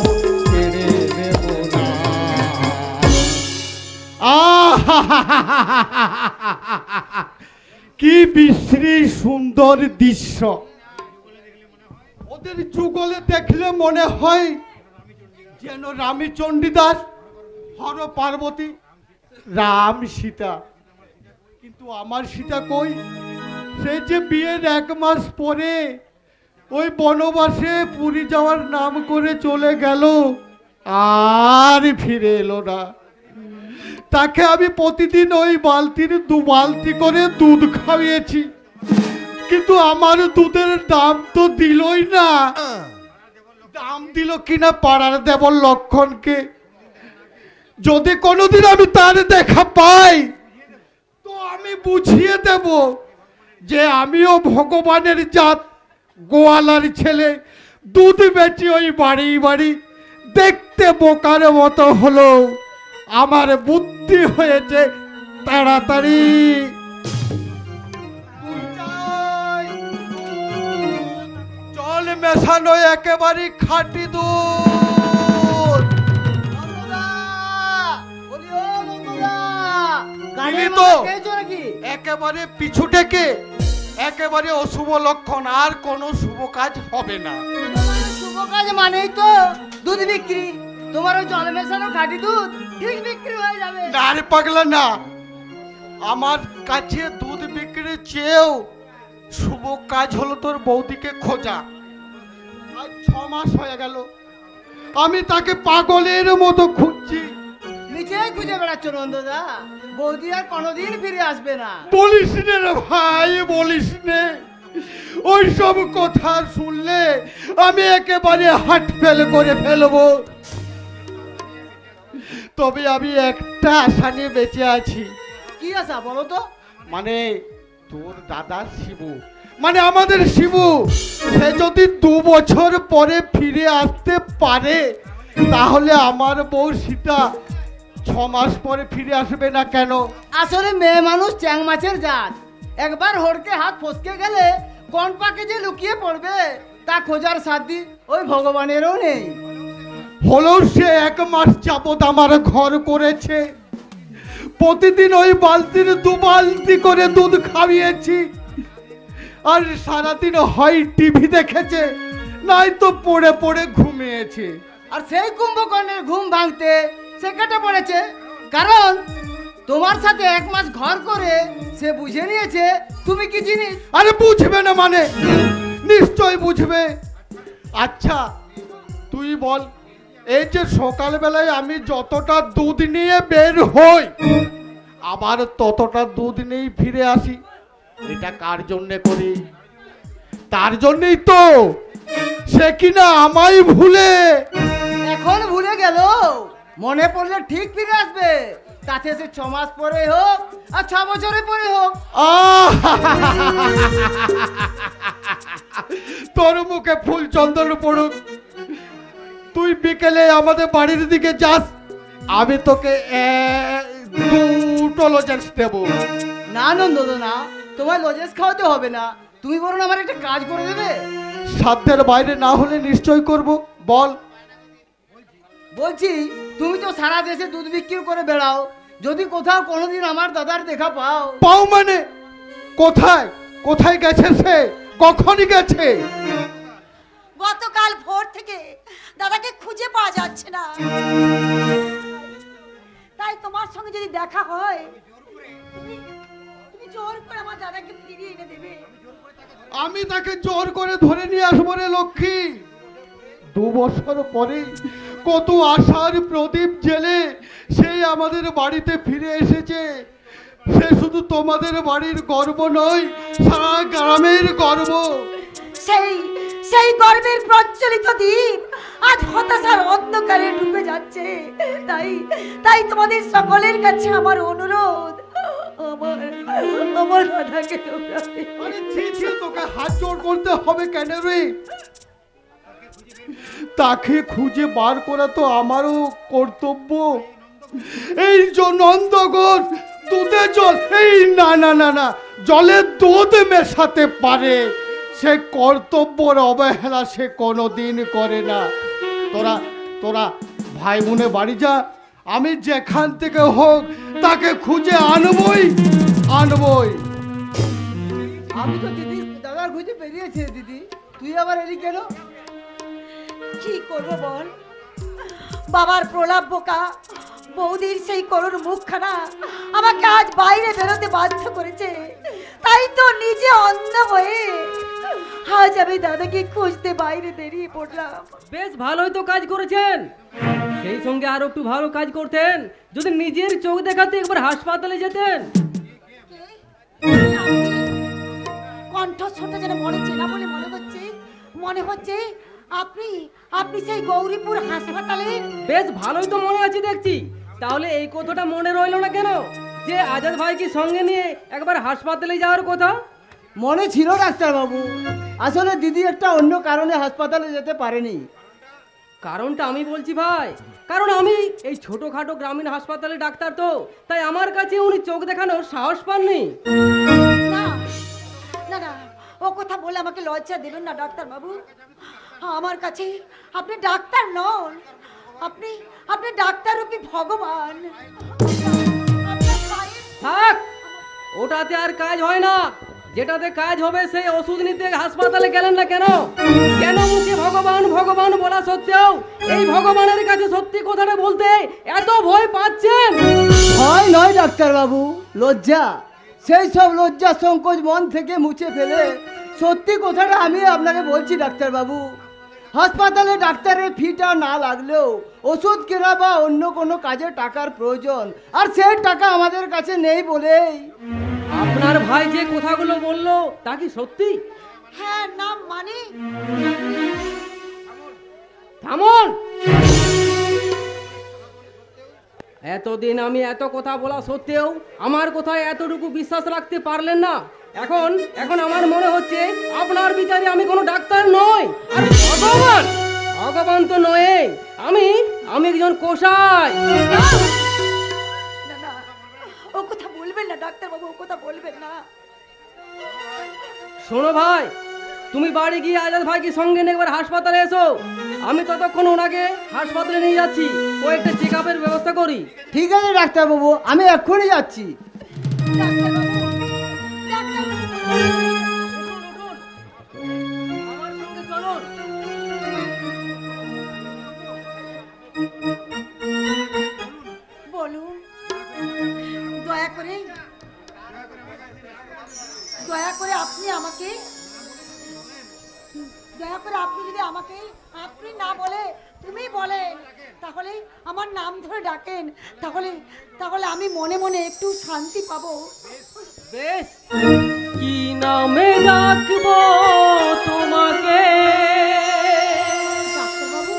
ছেড়ে দেব না। কি বিশ্রী সুন্দর দৃশ্য! ওদের যুগলে দেখলে মনে হয় যেন রামী চণ্ডীদাস, হর পার্বতী, রাম সীতা। কিন্তু আমার সীতা কই? সে যে বিয়ের 1 মাস পরে ওই বনবাসে পুরী যাওয়ার নাম করে চলে গেল, আর ফিরে এলো না। তাকে আমি প্রতিদিন ওই বালতির 2 বালতি করে দুধ খাইয়েছি, কিন্তু আমার দুধের দাম তো দিলই না। দাম দিল কিনা পাড়ার দেবর লক্ষণকে। যদি কোনোদিন আমি তার দেখা পাই তো আমি বুঝিয়ে দেব যে আমিও ভগবানের জাত, গোয়ালার ছেলে। দুধ বেচি ওই বাড়ি বাড়ি, দেখতে বোকার মতো হলো, আমার বুদ্ধি হয়েছে তাড়াতাড়ি। জল মেশানো একেবারে খাঁটি দুধ। একেবারে পিছু ডেকে, একেবারে অশুভ লক্ষণ, আর কোনো শুভ কাজ হবে না। শুভ কাজ মানেই তো দুধ বিক্রি। তোমার ওই জল মেশানো খাঁটি দুধ ঠিক বিক্রি হয়ে যাবে। না রে পাগলা, না। আমার কাছে দুধ বিক্রির চেয়েও শুভ কাজ হলো তোর বৌদিকে খোঁজা। আজ 6 মাস হয়ে গেল আমি তাকে পাগলের মতো খুঁজছি। নিচেই খুঁজে বেড়াচ্ছ নন্দদা, বৌদি আর কোনোদিন ফিরে আসবে না। বলিস নে রে ভাই, বলিস নে। ওই সব কথা শুনলে আমি একেবারে হাট ফেল করে ফেলবো। তবে আমি একটা আশা নিয়ে বেঁচে আছি। কি আশা বলো তো? মানে তোর দাদা শিবু, মানে আমাদের শিবু, সে যদি 2 বছর পরে ফিরে আসতে পারে তাহলে আমার বউ সীতা 6 মাস পরে ফিরে আসবে না কেন? আসলে মেয়ে মানুষ চ্যাং মাছের জাত, একবার হড়কে হাত ফসকে গেলে কোন পাকে যে লুকিয়ে পড়বে তা খোঁজার সাধ্যি ওই ভগবানেরও নেই। হলো সে 1 মাস যাবত আমার ঘর করেছে, প্রতিদিন ওই বালতির 2 বালতি করে দুধ খাইয়েছি, আর সারাদিন হয় টিভি দেখেছে নাই তো পড়ে পড়ে ঘুমিয়েছে। আর সেই কুম্ভকর্ণের ঘুম ভাঙতে সে কেটে পড়েছে, কারণ তোমার সাথে 1 মাস ঘর করে সে বুঝে নিয়েছে তুমি কি জিনিস। আরে বুঝবে না মানে? নিশ্চয় বুঝবে। আচ্ছা তুই বল, এই যে সকালবেলায় আমি যতটা দুধ নিয়ে বের হই আবার ততটা দুধ নিয়েই ফিরে আসি, এটা কার জন্যে করি? তার জন্যই তো, সে কিনা আমায় ভুলে। এখন ভুলে গেল, মনে পড়লে ঠিক ফিরে আসবে, তাতে সে 6 মাস পরে হোক আর 6 বছরে পরে হোক। তোর মুখে ফুল চন্দন পড়ুক। তুই বিকেলে আমাদের বাড়ির দিকে যাস, আমি তোকে 2টো লজেন্স দেবো। না নন্দ না, তোমার লজেন্স খাওয়াতে হবে না, তুমি বরং আমার একটা কাজ করে দেবে। সাধ্যের বাইরে না হলে নিশ্চয় করব, বল। বলছি তুমি তো সারা দেশে দুধ বিক্রি করে বেড়াও, যদি কোথাও কোনোদিন আমার দাদার দেখা পাও। পাও মানে? কোথায় কোথায় গেছে সে? কখনই গেছে? গতকাল ভোর থেকে দাদাকে খুঁজে পাওয়া যাচ্ছে না, তাই তোমার সঙ্গে যদি দেখা হয় তুমি জোর করে আমার দাদাকে ফিরিয়ে এনে দেবে। আমি তাকে জোর করে ধরে নিয়ে আসবো রে লক্ষ্মী। 2 বছর পরে কত আশার প্রদীপ জেলে সেই আমাদের বাড়িতে ফিরে এসেছে। সে শুধু তোমাদের বাড়ির গর্ব নয়, সারা গ্রামের গর্ব। সেই সেই গর্বের প্রজ্বলিত দ্বীপ আজ হতাশার অন্ধকারে ডুবে যাচ্ছে। তাই তাই তোমাদের সকলের কাছে আমার অনুরোধ, আমার দাদাকে তোমরা আরে ছি ছি, তোকে হাত জোড় করতে হবে কেন রে? তাকে খুঁজে বার করা তো আমারও কর্তব্য। এই নন্দগণ দুধে জল, এই না না না না, জলে দুধ মেশাতে পারে, সে কর্তব্যর অবহেলা সে কোনোদিন করে না। তোরা তোরা ভাই বোনে বাড়ি যা, আমি যেখান থেকে হোক তাকে খুঁজে আনবই আনবই। আমি তো দিদি দাদার খুঁজে বেরিয়েছে, দিদি তুই আবার এলি কেন? কি করবো বল, বাবার প্রলাপ বোকা বৌদির সেই করুণ মুখখানা আমাকে আজ বাইরে বেরোতে বাধ্য করেছে, তাই তো নিজে অন্ধ হয়ে আজ আমি দাদাকে খুঁজতে বাইরে বেরিয়ে পড়লাম। বেশ ভালোই তো কাজ করেছেন, সেই সঙ্গে আরো একটু ভালো কাজ করতেন যদি নিজের চোখ দেখাতে একবার হাসপাতালে যেতেন। কণ্ঠস্বরটা যেন মনে চেনা বলে মনে হচ্ছে আপনি আপনি সেই গৌরীপুর হাসপাতালে। বেশ ভালোই তো মনে আছে দেখছি, তাহলে এই কথাটা মনে রইল না কেন যে আজাদ ভাইকে সঙ্গে নিয়ে একবার হাসপাতালে যাওয়ার কথা? মনে ছিল ডাক্তারবাবু, আসলে দিদি একটা অন্য কারণে হাসপাতালে যেতে পারেনি। কারণটা আমি বলছি ভাই, কারণ আমি এই ছোটখাটো গ্রামীণ হাসপাতালে ডাক্তার, তো তাই আমার কাছে উনি চোখ দেখানোর সাহস পাননি। না না না, ও কথা বলে আমাকে লজ্জা দেবেন না ডাক্তার বাবু। আমার কাছে আপনি ডাক্তার নন, আপনি আপনি ডাক্তার রূপী ভগবান। থাক, ওটাতে আর কাজ হয় না, যেটাতে কাজ হবে সেই ওষুধ নিতে হাসপাতালে গেলেন না কেন? কেন মুখে ভগবান ভগবান বলা সত্ত্বেও এই ভগবানের কাছে সত্যি কথাটা বলতে এত ভয় পাচ্ছেন? ভয় নয় ডাক্তারবাবু, লজ্জা। সেই সব লজ্জা সংকোচ মন থেকে মুছে ফেলে সত্যি কথাটা আমি আপনাকে বলছি ডাক্তারবাবু। হাসপাতালে ডাক্তারের ফিটা না লাগলেও ওষুধ কেনা বা অন্য কোনো কাজে টাকার প্রয়োজন, আর সেই টাকা আমাদের কাছে নেই বলেই। আপনার ভাই যে কথাগুলো বললো তা কি সত্যি? হ্যাঁ না মানে? থামুন, এতদিন আমি এত কথা বলা সত্ত্বেও আমার কথায় এতটুকু বিশ্বাস রাখতে পারলেন না। এখন এখন আমার মনে হচ্ছে আপনার বিচারে আমি কোনো ডাক্তার নই, আর ভগবান ভগবান তো নয়, আমি একজন কসাই। না না, ও কথা বলবেন না ডাক্তার বাবু, ও কথা বলবেন না। শোনো ভাই, তুমি বাড়ি গিয়ে আজাদ ভাইকে সঙ্গে নিয়ে একবার হাসপাতালে এসো। আমি ততক্ষণ ওনাকে হাসপাতালে নিয়ে যাচ্ছি, ও একটা চেক আপের ব্যবস্থা করি। ঠিক আছে ডাক্তারবাবু, আমি এক্ষুনি যাচ্ছি। আমার সঙ্গে চলুন। বলুন, দয়া করে আপনি আমাকে, দয়া করে আপনি যদি আমাকে আপনি না বলে তুমি বলেন, তাহলে আমার নাম ধরে ডাকেন, তাহলে আমি মনে মনে একটু শান্তি পাবো। বেশ, কি নামে ডাকবো তোমাকে? ডাক্তারবাবু,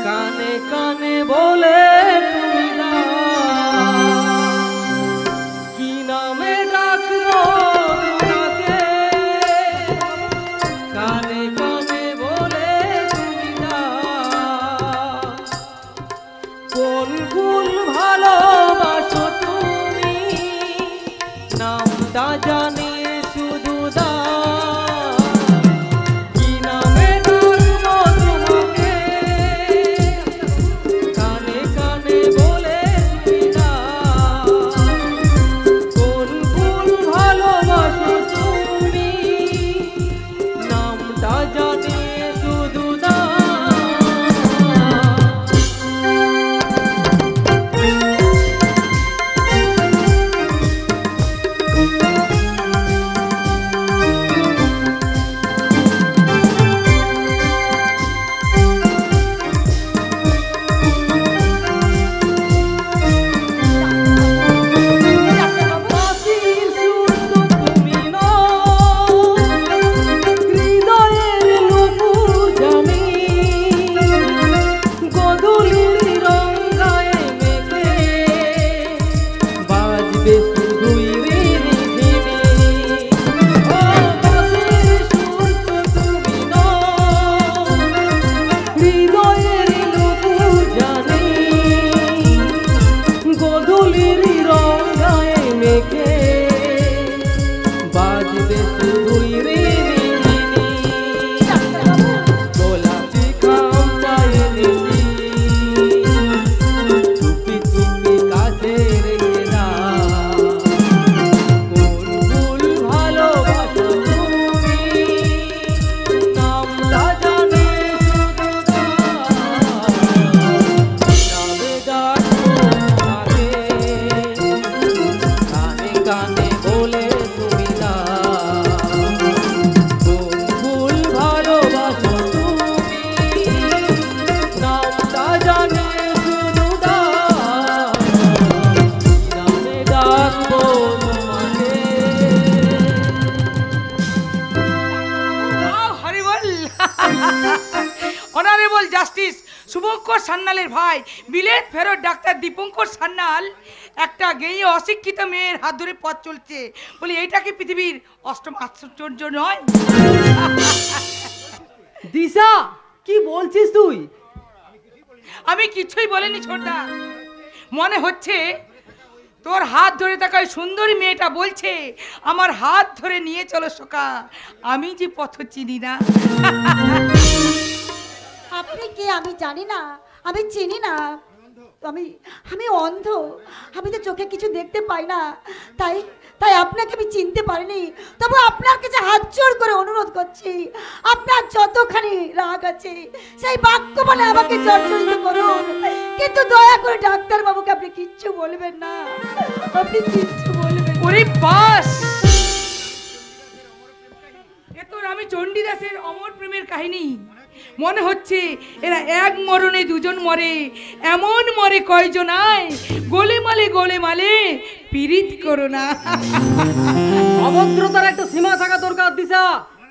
কানে কানে বলে তুমি না, কি নামে ডাকবো তোমাকে? কানে কানে বলে তুমি না, কোন ফুল ভালোবাসো তুমি, নামটা জানি শুধু দা, কি নামে ডাকবো তোমাকে? কানে কানে বলে তুমি না, কোন ফুল ভালোবাসো তুমি, নামটা জানি শুধু দা। বাঁশির সুর তো তুমি নও, হৃদয়ের নুপুর জানি, গোধূলির রং গায়ে মেখে বাজবে শুধুই রিনি ঝিনি। ও বাঁশির সুর তো তুমি নও, হৃদয়ের নুপুর জানি, গোধূলির রং গায়ে মেখে বাজবে শুধুই রিনি ঝিনি। গোলাপি খামটায় নিশি, চুপি চুপি কাছে রেখে দাও, কোন ফুল ভালোবাসো তুমি, নামটা জানি শুধু দাও, নামে ডাকবো তোমাকে, কানে কানে বলে তুমি না, কোন ফুল ভালোবাসো তুমি, নামটা জানি শুধু দাও, নামে ডাকবো তোমাকে। হরিবল। অনারেবল জাস্টিস শুভঙ্কর সান্যালের ভাই বিলেত ফেরত ডাক্তার দীপঙ্কর সান্যাল একটা গেয়ে অশিক্ষিত মেয়ের হাত ধরে পথ চলছে, বলি এইটা কি পৃথিবীর অষ্টম আশ্চর্য নয়? দিশা, কি বলছিস তুই? আমি কিছুই বলিনি ছোটদা, মনে হচ্ছে তোর হাত ধরে থাকা ওই সুন্দরী মেয়েটা বলছে আমার হাত ধরে নিয়ে চলো সখা, আমি যে পথ চিনি না। আপনি কে আমি জানি না, আমি চিনি না, আমি অন্ধ, আমি তো চোখে কিছু দেখতে পাই না, তাই আপনাকে আমি চিনতে পারিনি। তবু আপনার কাছে হাত জোড় করে অনুরোধ করছি, আপনার যতখানি রাগ আছে সেই বাক্য বলে আমাকে জর্জরিত করুন, কিন্তু দয়া করে ডাক্তার বাবুকে আপনি কিচ্ছু বলবেন না, আপনি কিচ্ছু বলবেন না। ওরে বাস, এ তো আমি চণ্ডীদাসের অমর প্রেমের কাহিনী। মনে হচ্ছে এরা এক মরণে দুজন মরে, এমন মরে কয়জন আয়, গোলে মালে পীড়িত করো না। অভদ্রতার একটা সীমা থাকা দরকার দিশা,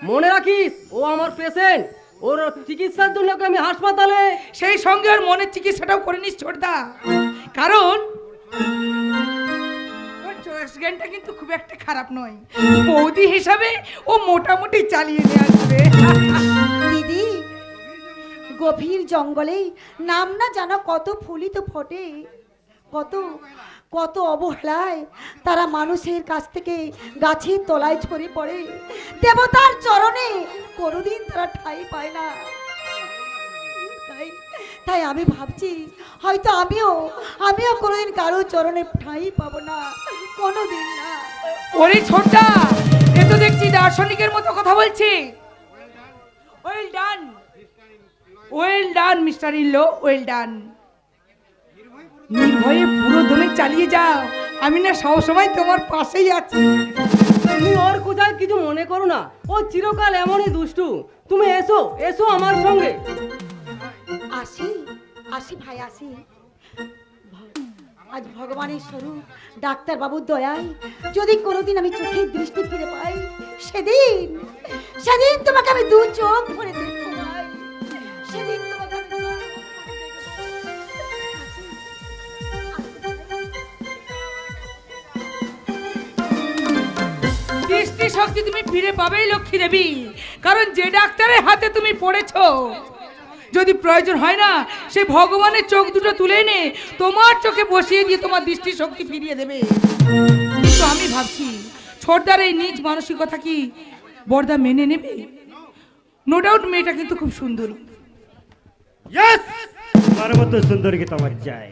মনে রাখিস ও আমার পেশেন্ট, ওর চিকিৎসার জন্য ওকে আমি হাসপাতালে। সেই সঙ্গে ওর মনের চিকিৎসাটাও করে নিস ছোটদা, কারণ ওর চয়েস জ্ঞানটা কিন্তু খুব একটা খারাপ নয়, বৌদি হিসাবে ও মোটামুটি চালিয়ে নিয়ে আসবে। দিদি, গভীর জঙ্গলে নাম না জানা কত ফুলই তো ফোটে, কত কত অবহেলায় তারা মানুষের কাছ থেকে গাছের তলায় ছড়ে পড়ে, দেবতার চরণে কোনোদিন তারা ঠাঁই পায় না। তাই আমি ভাবছি হয়তো আমিও কোনোদিন কারো চরণে ঠাঁই পাবো না, কোনোদিন না। ওরে ছোটটা, এ তো দেখছি দার্শনিকের মতো কথা বলছে। Well done, well done mister in-law, well done. নির্ভয়ে পুরো দমে চালিয়ে যাও, আমি না সবসময় তোমার পাশেই আছি। তুমি ওর কোথায় কিছু মনে করো না, ও চিরকাল এমনই দুষ্টু। তুমি এসো এসো আমার সঙ্গে। আসি আসি ভাই আসি। আজ ভগবানের স্বরূপ ডাক্তার বাবুর দয়ায় যদি কোনোদিন আমি চোখের দৃষ্টি ফিরে পাই, সেদিন তোমাকে আমি দু চোখ ভরে দেখবো ভাই, সেদিন তোমাকে আমি দু চোখ ভরে দেখবো। দৃষ্টি শক্তি তুমি ফিরে পাবেই লক্ষ্মী দেবী, কারণ যে ডাক্তারের হাতে তুমি পড়েছো, যদি প্রয়োজন হয় না সে ভগবানের চোখ দুটো তুলে এনে তোমার চোখে বসিয়ে দিয়ে তোমার দৃষ্টি শক্তি ফিরিয়ে দেবে। কিন্তু আমি ভাবছি ছোটদার এই নিজ মানসিকতা কি বড়দা মেনে নেবে? নো ডাউট মেয়েটা কিন্তু খুব সুন্দর। ইয়েস, আমার মতো সুন্দরী তোমার চাই।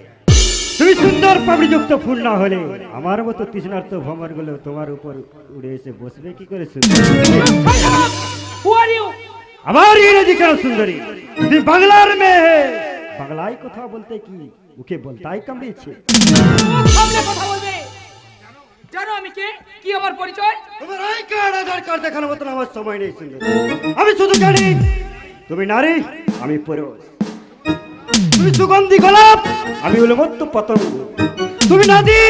তুমি সুন্দর পাপড়িযুক্ত ফুল না হলে আমার মতো তৃষ্ণার্ত ভ্রমরগুলো তোমার উপর উড়ে এসে বসবে কি করে? আমার ইংরেজি কেন সুন্দরী? তুমি বাংলার মেয়ে, বাংলায় কথা বলতে কি মুখে বলতাই কামড়িয়েছে। কথা বলবে জানো আমি কে, কি আমার পরিচয়? তোমার আই কার্ড আধার কার্ড দেখানোর মতন আমার সময় নেই সুন্দরী। আমি শুধু জানি তুমি নারী, আমি পুরুষ। তুমি সুগন্ধি গোলাপ, আমি উলমত্ত পতঙ্গ। তুমি নদী,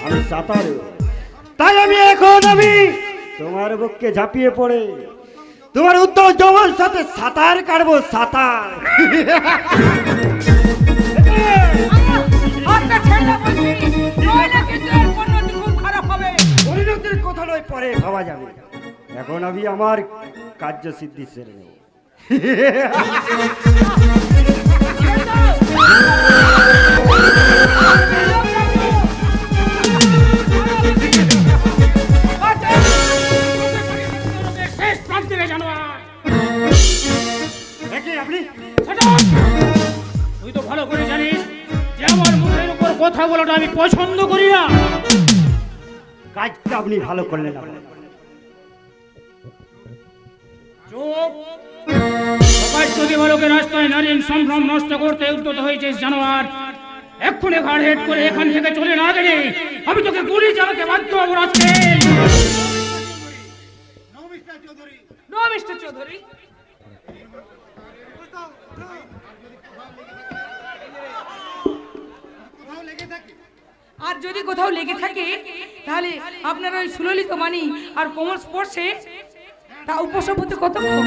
আমি সাঁতার। তাই আমি তোমার বুকে ঝাঁপিয়ে পড়ে তোমার উত্তর যৌবন সাথে সাঁতার কাটবো, সাঁতার। পরিণতির কথা নয়, পরে ভাবা যাবে। এখন আমি আমার কার্যসিদ্ধি সেরে নেব। তুই তো ভালো করে জানিস যে আমার মুখের উপর কথা বলাটা আমি পছন্দ করি না। কাজটা আপনি ভালো করলেন না। চুপ! সবাই যদি বালকে রাস্তায় নারীর সম্ভ্রম নষ্ট করতে উদ্যত হয়েছিস জানোয়ার, এক্ষুনি ঘাড় হেড করে এখান থেকে চলে না গেলে আমি তোকে গুলি চালাতে বাধ্য হবো আজকে। নো মিস্টার চৌধুরী, আর যদি কোথাও লেগে থাকে তাহলে আপনারা ওই সুললিত মানি আর কোমর স্পর্শে তা উপশম হতে কতক্ষণ?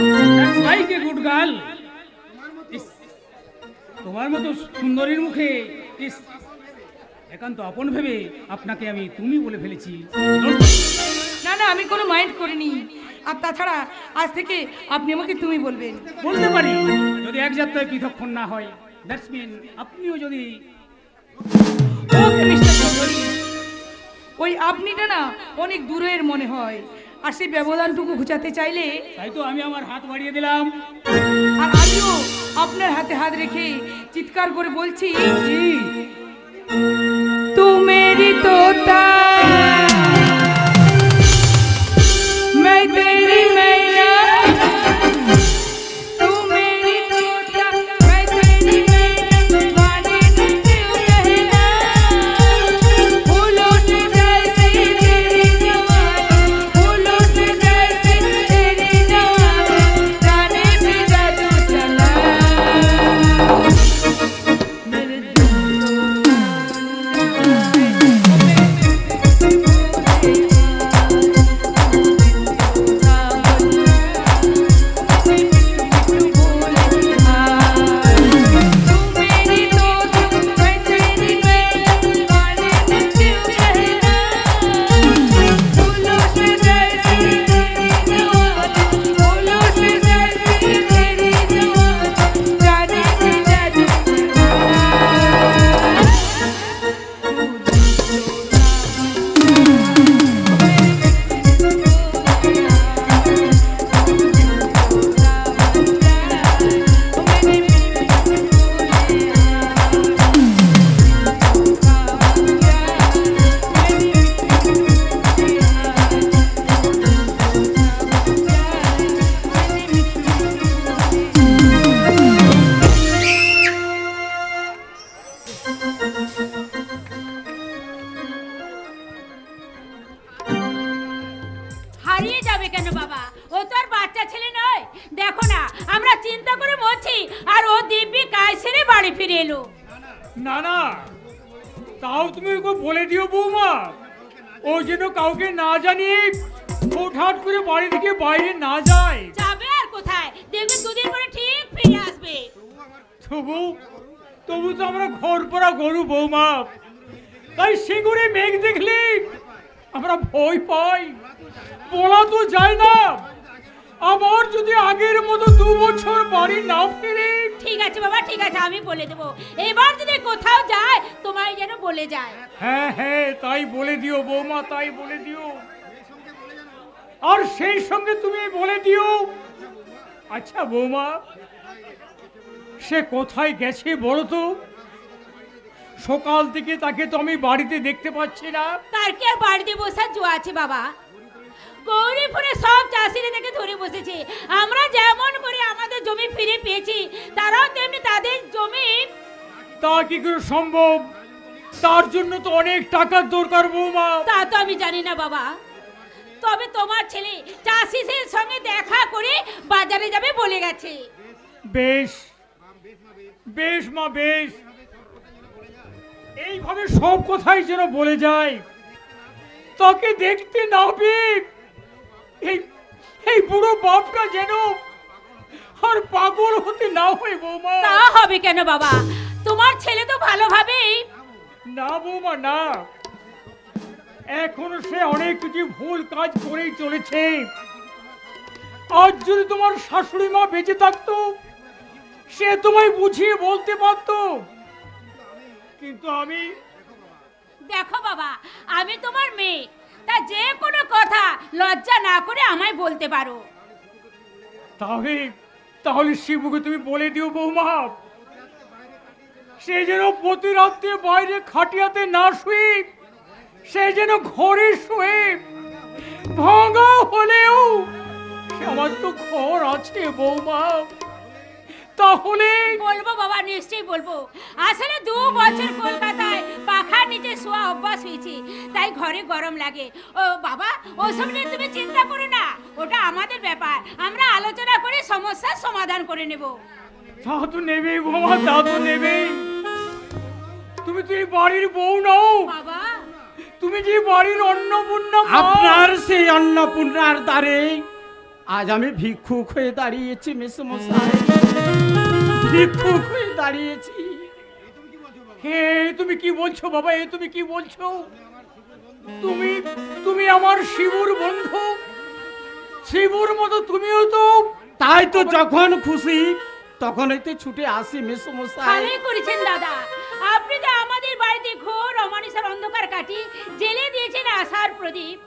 গুড গার্ল, তোমার মতো সুন্দরীর মুখে একান্ত আপন ভেবে আপনাকে আমি তুমি বলে ফেলেছি। না না, আমি কোনো মাইন্ড করিনি। আর তাছাড়া আজ থেকে আপনি আমাকে তুমি বলবেন। বলতে পারি, যদি এক যাত্রায় পৃথকক্ষণ না হয়। দ্যাটস মিন আপনিও যদি ওকে মিস্টার চৌধুরী, ওই আপনিটা না অনেক দূরের মনে হয়, আর সেই ব্যবধানটুকু ঘুচাতে চাইলে তাই তো আমি আমার হাত বাড়িয়ে দিলাম। আর আমিও আপনার হাতে হাত রেখে চিৎকার করে বলছি, তুমেরি তোতা मैं तेरी मैया, तू मेरी तोता मैं तेरी मैया, गाने में क्यों कहना, फूलों से जैसी तेरी जवानी, फूलों से जैसी तेरी जवानी, जाने से जादू चला मेरे दिल को। তাও তুমি ওকে বলে দিও বৌমা, ও যেন কাউকে না জানিয়ে হুটহাট করে বাড়ি থেকে বাইরে না যায়। যাবে আর কোথায়, দেখবে দুদিন পরে ঠিক ফিরে আসবে। তবু তবু তো আমরা ঘর পড়া গরু বৌমা, তাই সিঙ্গুরে মেঘ দেখলে আমরা ভয় পাই, বলা তো যায় না। আবার যদি আগের মতো 2 বছর বাড়ি না ফিরে। ঠিক আছে বাবা, ঠিক আছে, আমি বলে দেবো। এবার যদি কোথাও যায় তোমায় যেন বলে যায়। হ্যাঁ হ্যাঁ, তাই বলে দিও বৌমা, তাই বলে দিও। আর সেই সঙ্গে তুমি বলে দিও, আচ্ছা বৌমা, সে কোথায় গেছে বলো তো? সকাল থেকে তাকে তো আমি বাড়িতে দেখতে পাচ্ছি না। তার কি আর বাড়িতে বসার জো আছে বাবা? গৌরীপুরে সব চাষিরা তাকে ধরে বসেছে। আমরা যেমন করে আমাদের জমি ফিরে পেয়েছি, তারাও তেমনি তাদের জমি। তা কি করে সম্ভব? তার জন্য তো অনেক টাকার দরকার বৌমা। তা তো আমি জানি না বাবা, তবে তোমার ছেলে চাষিদের সঙ্গে দেখা করে বাজারে যাবে বলে গেছে। বেশ বেশ মা, বেশ। এইভাবে সব কথাই যেন বলে যায়, তাকে দেখতে না পেয়ে এই বুড়ো বাপটা যেন আর পাগল হতে না হয় বৌমা। তা হবে কেন বাবা? তোমার ছেলে তো ভালোভাবেই। না বৌমা না, এখনো সে অনেক কিছু ভুল কাজ করেই চলেছে। আজ যদি তোমার শাশুড়ি মা বেঁচে থাকতো, সে তোমায় বুঝিয়ে বলতে পারতো, কিন্তু আমি। দেখো বাবা, আমি তোমার মেয়ে, তা যে কোনো কথা লজ্জা না করে আমায় বলতে পারো। তাহলে তাহলে শিবুকে তুমি বলে দিও বৌমা, সে যেন প্রতি রাত্রে বাইরে খাটিয়াতে না শুয়ে, সে যেন ঘরে শুয়ে। ভাঙা হলেও আমার তো ঘর আছে বৌমা। তাহলে বলবো বাবা, নিশ্চয়ই বলবো। আসলে 2 বছর কলকাতায় পাখার নিচে শোয়া অভ্যাস হয়েছে, তাই ঘরে গরম লাগে। ও বাবা, ওসব নিয়ে তুমি চিন্তা করো না, ওটা আমাদের ব্যাপার। আমরা আলোচনা করে সমস্যার সমাধান করে নেব। তা তো নেবেই বৌমা, তা তো নেবেই। তুমি তো এই বাড়ির বউ নও বাবা, তুমি যে বাড়ির অন্নপূর্ণা। আপনার সেই অন্নপূর্ণার দ্বারে আজ আমি ভিক্ষুক হয়ে দাঁড়িয়েছি মেসোমশাই, ভিক্ষুক হয়ে দাঁড়িয়েছি। হে তুমি কি বলছো বাবা? এ তুমি কি বলছো? তুমি তুমি আমার শিবুর বন্ধু, শিবুর মতো তুমিও তো। তাই তো যখন খুশি তখনই তো ছুটে আসি মেসোমশাই। ভালোই করেছেন দাদা, আপনি তো আমাদের বাড়িতে ঘোর অমানিসার অন্ধকার কাটি জেলে দিয়েছেন আশার প্রদীপ,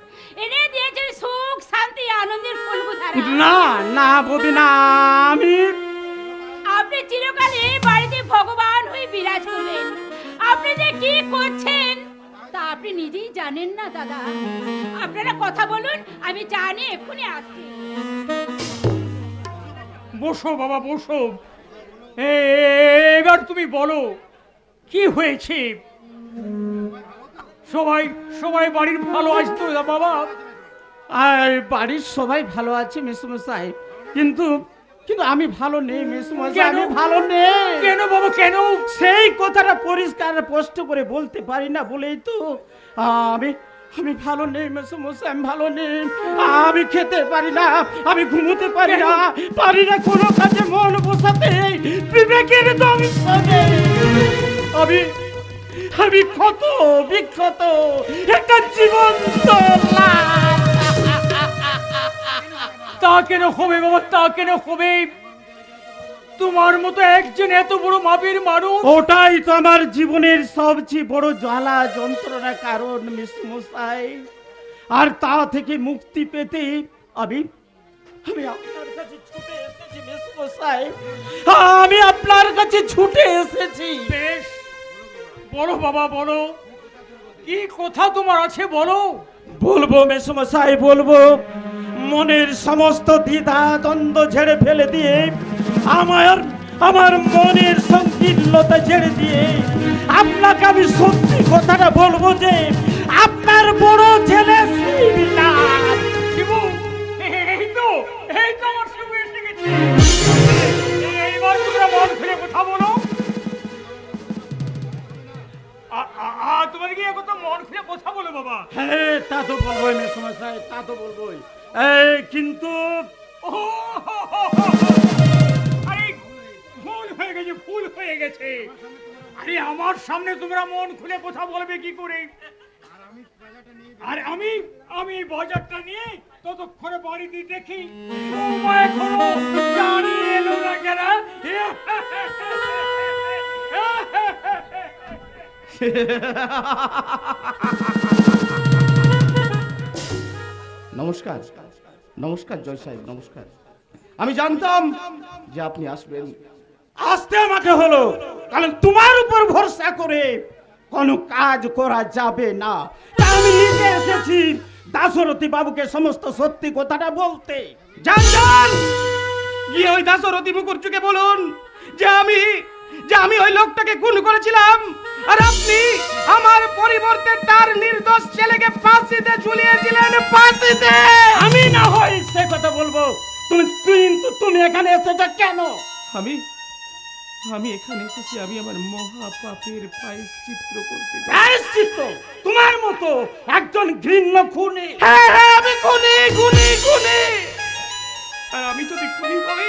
এনে দিয়েছেন সুখ শান্তি আনন্দের ফুলগুধারা। না না বৌদি না, আপনি চিরকাল এই বাড়িতে ভগবান হয়ে বিরাজ করবেন। আপনি যে কি করছেন তা আপনি নিজেই জানেন না দাদা। আপনারা কথা বলুন, আমি জানি এক্ষুনি আসছি। বসো বাবা বসো। এবার তুমি বলো কি হয়েছে? সবাই সবাই বাড়ির ভালো আছে তো বাবা? আর বাড়ির সবাই ভালো আছে মেসোমশাই, কিন্তু কিন্তু আমি ভালো নেই মেসোমশাই, আমি ভালো নেই। কেন বাবা কেন? সেই কথাটা পরিষ্কার স্পষ্ট করে বলতে পারি না বলেই তো আমি আমি ভালো নেই মেসোমশাই, আমি ভালো নেই। আমি খেতে পারি না, আমি ঘুমোতে পারি না, কোনো কাজে মন বসাতে। বিবেকের দংশনে আমি আমি ক্ষত বিক্ষত একটা জীবন্ত লাশ। তা কেন হবে বাবা, তা কেন হবে? তোমার মতো একজন এত বড় মাপের মানুষ। ওটাই তো আমার জীবনের সবচেয়ে বড় জ্বালা যন্ত্রণা কারণ মেসোমশাই। আর তা থেকে মুক্তি পেতে আমি আমি আপনার কাছে ছুটে এসেছি মেসোমশাই, আমি আপনার কাছে ছুটে এসেছি। বেশ, বলো বাবা বলো, কি কথা তোমার আছে বলো। বলবো মেসোমশাই বলবো, মনের সমস্ত দ্বিধা দ্বন্দ্ব ঝেড়ে ফেলে দিয়ে, আমার মনের সংকীর্ণতা ঝেড়ে দিয়ে আপনাকে আমি সত্যি কথাটা বলবো যে আপনার বড় ছেলে শ্রীনাথ। শিবু, এই তো আমার শিবু এসে গেছে। এইবার তোমরা মন খুলে কথা বলো। তোমার হ্যাঁ তা তো বলবোই মেসমশাই, তা তো বলবোই, কিন্তু আরে ভুল হয়ে গেছে, ভুল হয়ে গেছে। আরে আমার সামনে তোমরা মন খুলে কথা বলবে কি করে? আর আমি বাজারটা নিয়ে ততক্ষণে বাড়িতে দেখি সময় হলো জানি এলো না কেন। নমস্কার, নমস্কার জয় সাহেব, নমস্কার। আমি জানতাম যে আপনি আসবেন। আসতে আমাকে হলো, কারণ তোমার উপর ভরসা করে কোনো কাজ করা যাবে না। তাই আমি নিজে এসেছি দাশরথী বাবুকে সমস্ত সত্যি কথাটা বলতে। যান যান, গিয়ে ওই দাশরথী মুখর্জীকে বলুন যে আমি ওই লোকটাকে খুন করেছিলাম, আর আপনি আমার পরিবর্তে তার নির্দোষ ছেলেকে ফাঁসিতে ঝুলিয়েছিলেন, ফাঁসিতে। আমি না হয় সে কথা বলবো, তুমি এখানে এসেছো কেন? আমি এখানে এসেছি, আমি আমার মহা পাপের প্রায়শ্চিত্ত করতে। প্রায়শ্চিত্ত? তোমার মতো একজন ঘৃণ্য খুনি। হ্যাঁ হ্যাঁ, আমি খুনি। আর আমি যদি খুনি হই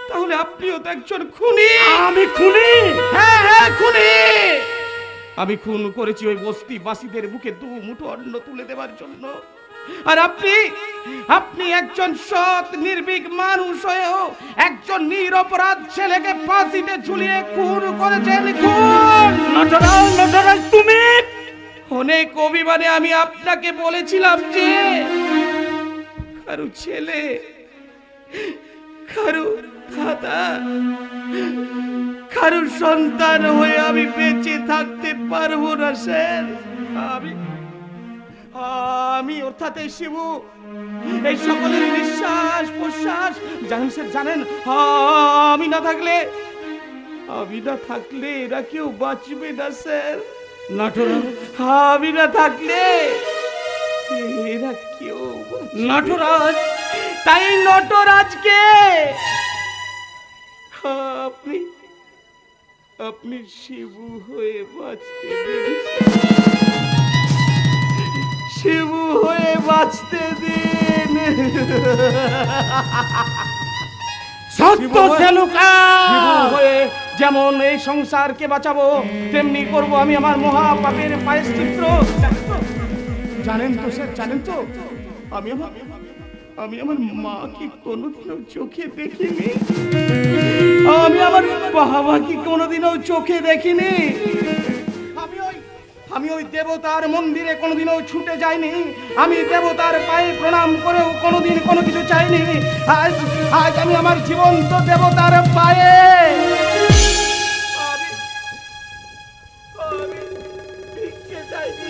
তাহলে আপনিও তো একজন খুনি। আমি খুনি? হ্যাঁ হ্যাঁ, খুনি। আমি খুন করেছি ওই বস্তিবাসীদের বুকে দু মুঠো অন্ন তুলে দেওয়ার জন্য, আর আপনি একজন সৎ নির্ভীক মানুষ হয়েও একজন নিরপরাধ ছেলেকে ফাঁসিতে ঝুলিয়ে খুন করেছেন। খুন! নটরাজ তুমি? অনেক অভিমানে আমি আপনাকে বলেছিলাম যে কারো ছেলে, কারো দাদা, কারো সন্তান হয়ে আমি বেঁচে থাকতে পারবো না স্যার। আমি অর্থাৎ এই শিবু, এই সকলের নিঃশ্বাস প্রশ্বাস জানেন স্যার, জানেন। আমি না থাকলে এরা কেউ বাঁচবে না স্যার। আমি না থাকলে এরা কেউ। নটরাজ, তাই নটরাজকে আপনি শিবু হয়ে বাঁচতে দিন, শিবু হয়ে বাঁচতে দিন। সত্য সে লুকায়। যেমন এই সংসারকে বাঁচাবো, তেমনি করব আমি আমার মহা পাপের প্রায়শ্চিত্ত। জানেন তো স্যার, জানেন তো আমি আমার মাকে কোনোদিনও চোখে দেখিনি, আমি আমার বাবাকে কোনোদিনও চোখে দেখিনি। আমি ওই দেবতার মন্দিরে কোনোদিনও ছুটে যাইনি, আমি দেবতার পায়ে প্রণাম করেও কোনোদিন কোনো কিছু চাইনি। আজ আমি আমার জীবন্ত দেবতার পায়ে ভিক্ষে চাইছি।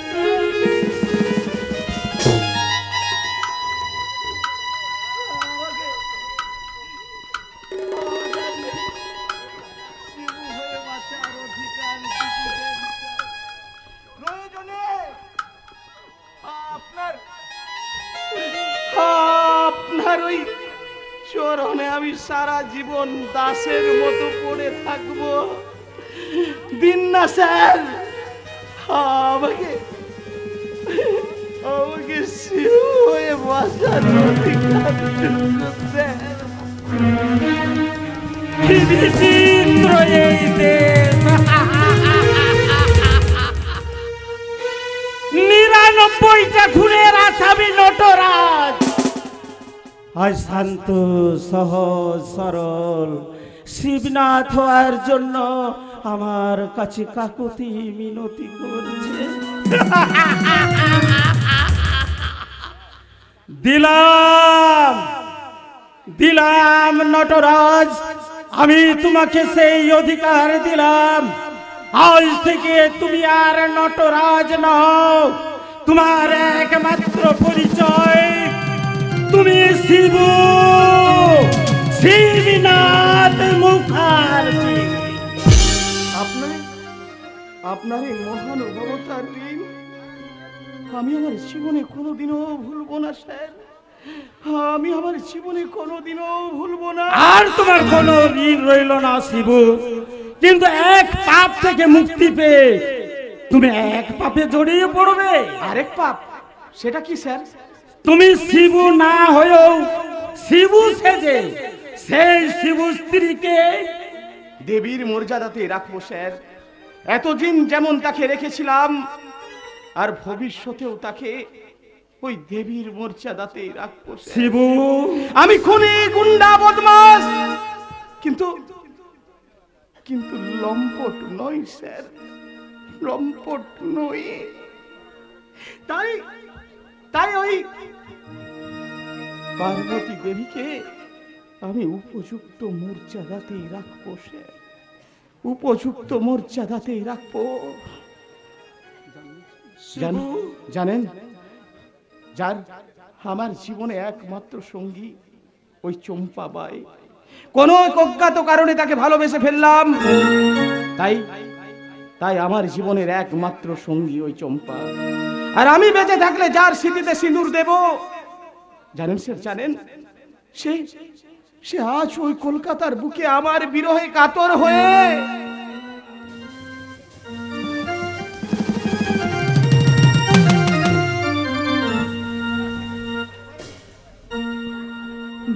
আপনার ওই চরণে আমি সারা জীবন দাসের মতো পড়ে থাকবো। দিন না স্যার, আমাকে শিশু হয়ে বাঁচার অধিকার দেন। নিরানব্বইটা খুনের আসামি নটরাজ আজ শান্ত, সহজ, সরল শিবনাথ হওয়ার জন্য আমার কাছে কাকুতি মিনতি করছে। দিলাম নটরাজ, আমি তোমাকে সেই অধিকার দিলাম। আজ থেকে তুমি আর নটরাজ নও, তোমার একমাত্র পরিচয় তুমি শিবু, শিবনাথ মুখার্জি। আপনার এই মহানুভবতার ঋণ আমি আমার জীবনে কোনোদিনও ভুলবো না স্যার, আমি আমার জীবনে কোনোদিনও ভুলবো না। আর তোমার কোনো ঋণ রইল না শিবু, কিন্তু এক পাপ থেকে মুক্তি পেয়ে তুমি এক পাপে জড়িয়ে পড়বে। আরেক পাপ? সেটা কি স্যার? তুমি শিবু না হয়েও শিবু সেজে সেই শিবু স্ত্রীকে দেবীর মর্যাদাতে রাখবো স্যার। এতদিন যেমন তাকে রেখেছিলাম আর ভবিষ্যতেও তাকে ওই দেবীর মর্যাদাতে রাখবো শিবু। আমি খুনি, গুন্ডা, বদমাস, কিন্তু কিন্তু লম্পট নই স্যার, লম্পট নই। তাই তাই ওই পার্বতী দেবীকে আমি উপযুক্ত মর্যাদাতেই রাখবো স্যার, উপযুক্ত মর্যাদাতেই রাখবো। জানেন, যার আমার জীবনে একমাত্র সঙ্গী ওই চম্পা বাই, কোন অজ্ঞাত কারণে তাকে ভালোবেসে ফেললাম, তাই তাই আমার জীবনের একমাত্র সঙ্গী ওই চম্পা। আর আমি বেঁচে থাকলে যার স্মৃতিতে সিঁদুর দেব, জানেন স্যার, জানেন, সে আজ ওই কলকাতার বুকে আমার বিরহে কাতর হয়ে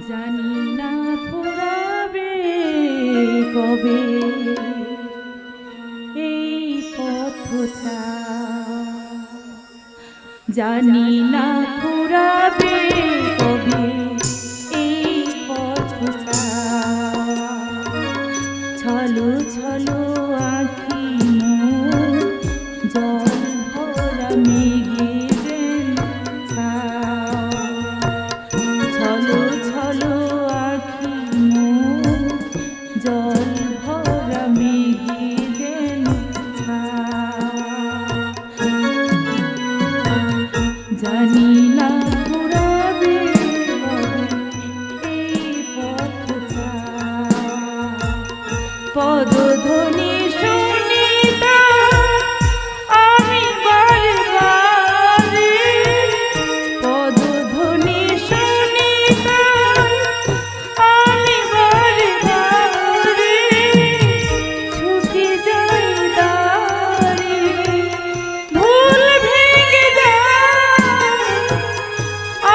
জানি না ফুরাবে কবে এই পথটা, জানি না ফুরাবে কবে এই পথটা, ছলো ছলো আঁখি মোর জল ভরা মেঘের ছায়া, ছলো ছলো আঁখি মোর জল ভরা মেঘের ছায়া, জানি না ঘুরাবে এই পথটা, পদধ্বনি শুনিতা আমি বারে বারে, পদধ্বনি শুনিতা আমি বারে বারে, ছুটি যাই দাঁড়ি ভুল ভেঙে যায়,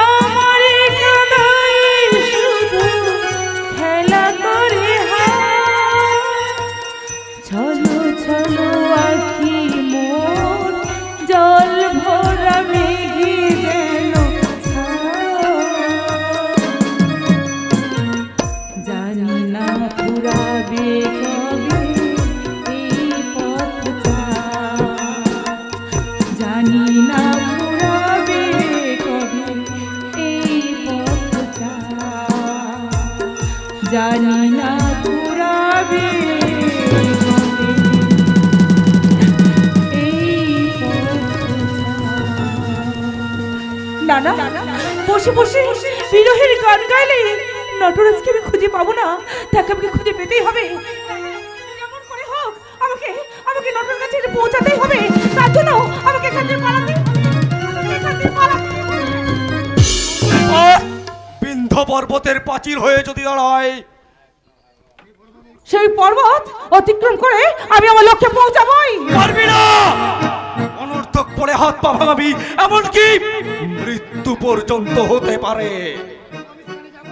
আমার কাদাই শুধু খেলা করে হায়, ছলো ছলো আঁখি মোর জল ভরা মেঘে যেন ছায়া, জানি না ফুরাবে কবে এই পথটা, জানি না ফুরাবে কবে এই পথটা, জানি না ফুরাবে কবে এই পথটা। না না, বসে বসে বিরহের গান গাইলে নটরাজকে আমি খুঁজে পাবো না, তাকে আমাকে খুঁজে পেতেই হবে। যেমন করে হোক আমাকে আমাকে নটরাজ কাছে পৌঁছাতেই হবে, তার জন্য আমাকে এখান থেকে পালাতে, আমাকে এখান থেকে পালাতে হবে। বিন্ধ্য পর্বতের প্রাচীর হয়ে যদি দাঁড়ায়, সেই পর্বত অতিক্রম করে আমি আমার লক্ষ্যে পৌঁছাবই। পারবি না, অনর্থক পরে হাত পা ভাঙাবি, এমনকি মৃত্যু পর্যন্ত হতে পারে।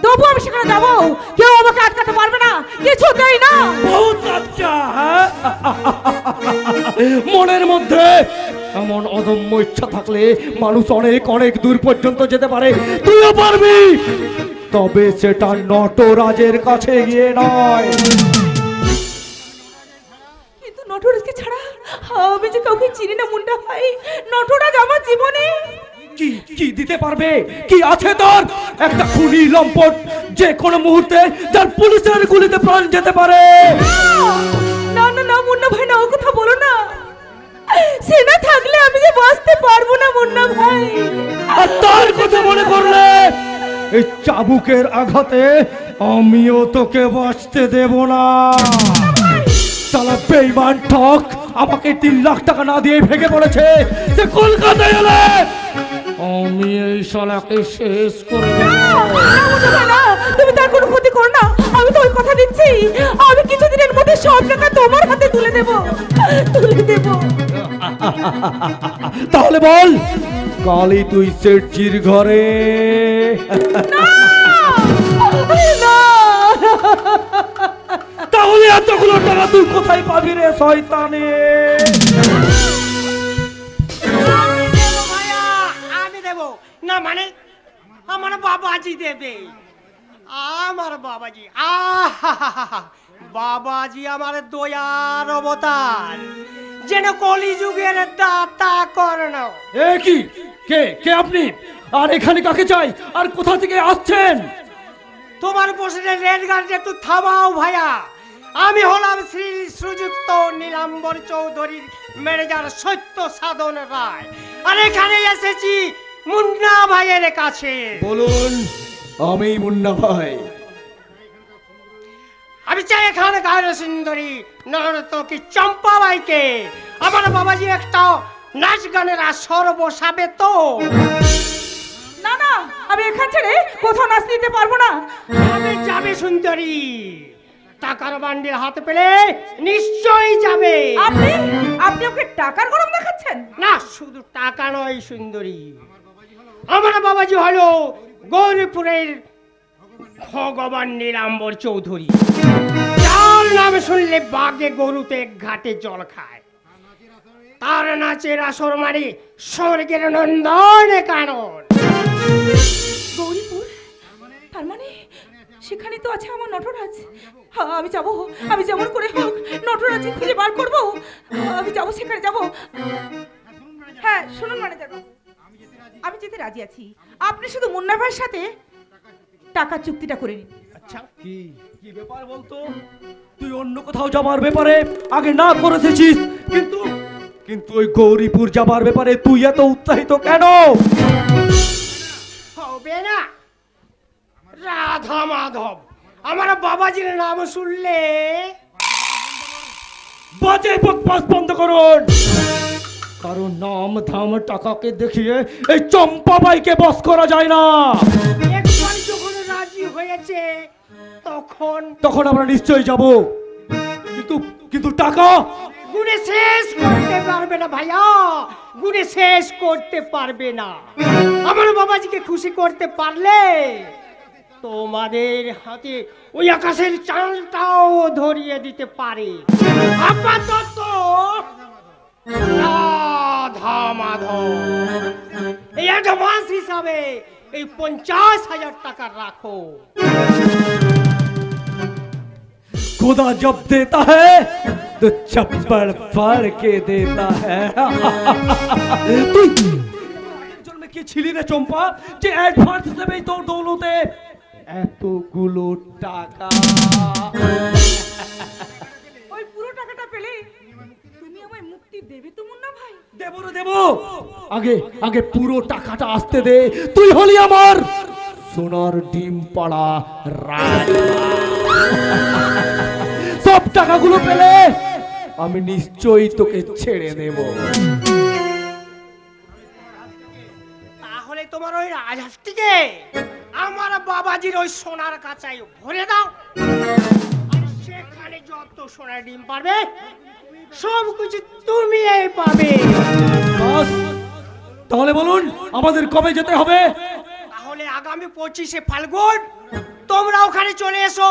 তবু আমি সেখানে যাবো, কেউ আমাকে আটকাতে পারবে না, কিছুতেই না। বহুত লজ্জা, হ্যাঁ? মনের মধ্যে এমন অদম্য ইচ্ছা থাকলে মানুষ অনেক অনেক দূর পর্যন্ত যেতে পারে, তুইও পারবি, তবে সেটা নটরাজের কাছে গিয়ে নয়। কিন্তু নটরাজকে ছাড়া আমি যে কাউকে চিনি না মুন্ডা ভাই, নটরাজ আমার জীবনে কি কি দিতে পারবে? কি আছে তোর? একটা খুনি লম্পট যে কোনো মুহূর্তে যার পুলিশের গুলিতে প্রাণ যেতে পারে। না না না মুন্না ভাই, না ও কথা বলো না, সে না থাকলে আমি যে বাঁচতে পারবো না মুন্না ভাই। আর তার কথা মনে করলে এই চাবুকের আঘাতে আমিও তোকে বাঁচতে দেব না। শালা বেঈমান ঠক আমাকে 3 লাখ টাকা না দিয়ে ভেঙে পড়েছে, সে কলকাতায় এলে আমি এই শালাকে শেষ করে দেব। তুমি তার কোনো ক্ষতি করো না, আমি তো ওই কথা দিচ্ছি, আমি কিছুদিনের মধ্যে সব টাকা তোমার হাতে তুলে দেব, তুলে দেব। তাহলে বল, কালই তুই সেটজির ঘরে? তাহলে এতগুলো টাকা তুই কোথায় পাবি রে শয়তানে? আমি দেব না, মানে আমার বাবাজি দেবে। আমার বাবাজি, বাবাজি আমার দয়ার অবতার, যেন কলিযুগের দাতা কর্ণ। এ কি, কে কে আপনি? আর এখানে কাকে চাই? আর কোথা থেকে আসছেন? তোমার বসে রেলগাড়ি একটু থামাও ভাইয়া। আমি হলাম শ্রী শ্রীযুক্ত নীলাম্বর চৌধুরীর ম্যানেজার সত্য সাধন রায়, আর এখানে এসেছি মুন্না ভাইয়ের কাছে। বলুন, আমি মুন্না ভাই। আমি চাই এখানে গায়ের সুন্দরী নর্তকী চম্পা ভাইকে আমার বাবাজি একটা নাচ গানের আসর বসাবে তো। না না, আমি এখান ছেড়ে কোথাও নাচ নিতে পারবো না। আমি যাবে সুন্দরী, টাকার বান্ডিল হাতে পেলে নিশ্চয়ই যাবে। আপনি আপনি ওকে টাকার গরম দেখাচ্ছেন? না, শুধু টাকা নয় সুন্দরী, আমার বাবাজি হলো গৌরীপুরের ভগবান নীলাম্বর চৌধুরী, যার নাম শুনলে বাঘে গরুতে ঘাটে জল খায়। তার নাচের আসর মানে স্বর্গের নন্দন কানন। গৌরীপুর, তার মানে সেখানে তো আছে আমার নটরাজ। আমি যাবো, আমি যেমন করে হোক নটরাজকে খুঁজে বার করবো। আমি যাবো, সেখানে যাবো। হ্যাঁ শুনুন ম্যানেজার বাবু, আমি যেতে রাজি আছি। আপনি শুধু মুন্না ভাইয়ের সাথে টাকার চুক্তিটা করে নিন। আচ্ছা, কি কি ব্যাপার বলতো? তুই অন্য কোথাও যাবার ব্যাপারে আগে না করেছিস, কিন্তু কিন্তু ওই গৌরীপুর যাবার ব্যাপারে তুই এত উৎসাহিত কেন? হবে না রাধা মাধব, আমার বাবাজির নাম শুনলে বাজে বকবাস বন্ধ করুন। কারণ নাম ধাম টাকাকে দেখিয়ে এই চম্পা ভাইকে বস করা যায় না। একবার যখন রাজি হয়েছে তখন তখন আমরা নিশ্চয়ই যাব, কিন্তু কিন্তু টাকা গুনে শেষ করতে পারবে না ভাইয়া, গুনে শেষ করতে পারবে না। আমার বাবাজিকে খুশি করতে পারলে তোমাদের হাতে ওই আকাশের চাঁদটাও ধরিয়ে দিতে পারে। আপাতত রাধা মাধব এই অ্যাডভান্স হিসাবে এই 50,000 টাকা রাখো। खुदा जब देता है तो चप्पड़ फाड़ के देता है। তুই জন্য কি ছিলি রে চম্পা, যে অ্যাডভান্স হিসেবে তোর দৌলতে এতগুলো টাকা? ওই পুরো টাকাটা পেলে তুমি আমায় মুক্তি দেবে তো মুন্না ভাই? দেব রে দেব, আগে আগে পুরো টাকাটা আসতে দে। তুই হলি আমার সোনার ডিম পাড়া রাজ। সব টাকাগুলো পেলে আমি নিশ্চয়ই তোকে ছেড়ে দেব। তাহলে তোমার ওই রাজহাঁসটিকে আমার বাবাজির ওই সোনার কাঁচায় ভরে দাও, আর সেখানে যত সোনার ডিম পারবে সব কিছু তুমি পাবে। বাস, তাহলে বলুন আমাদের কবে যেতে হবে? তাহলে আগামী 25শে ফাল্গুন তোমরা ওখানে চলে এসো।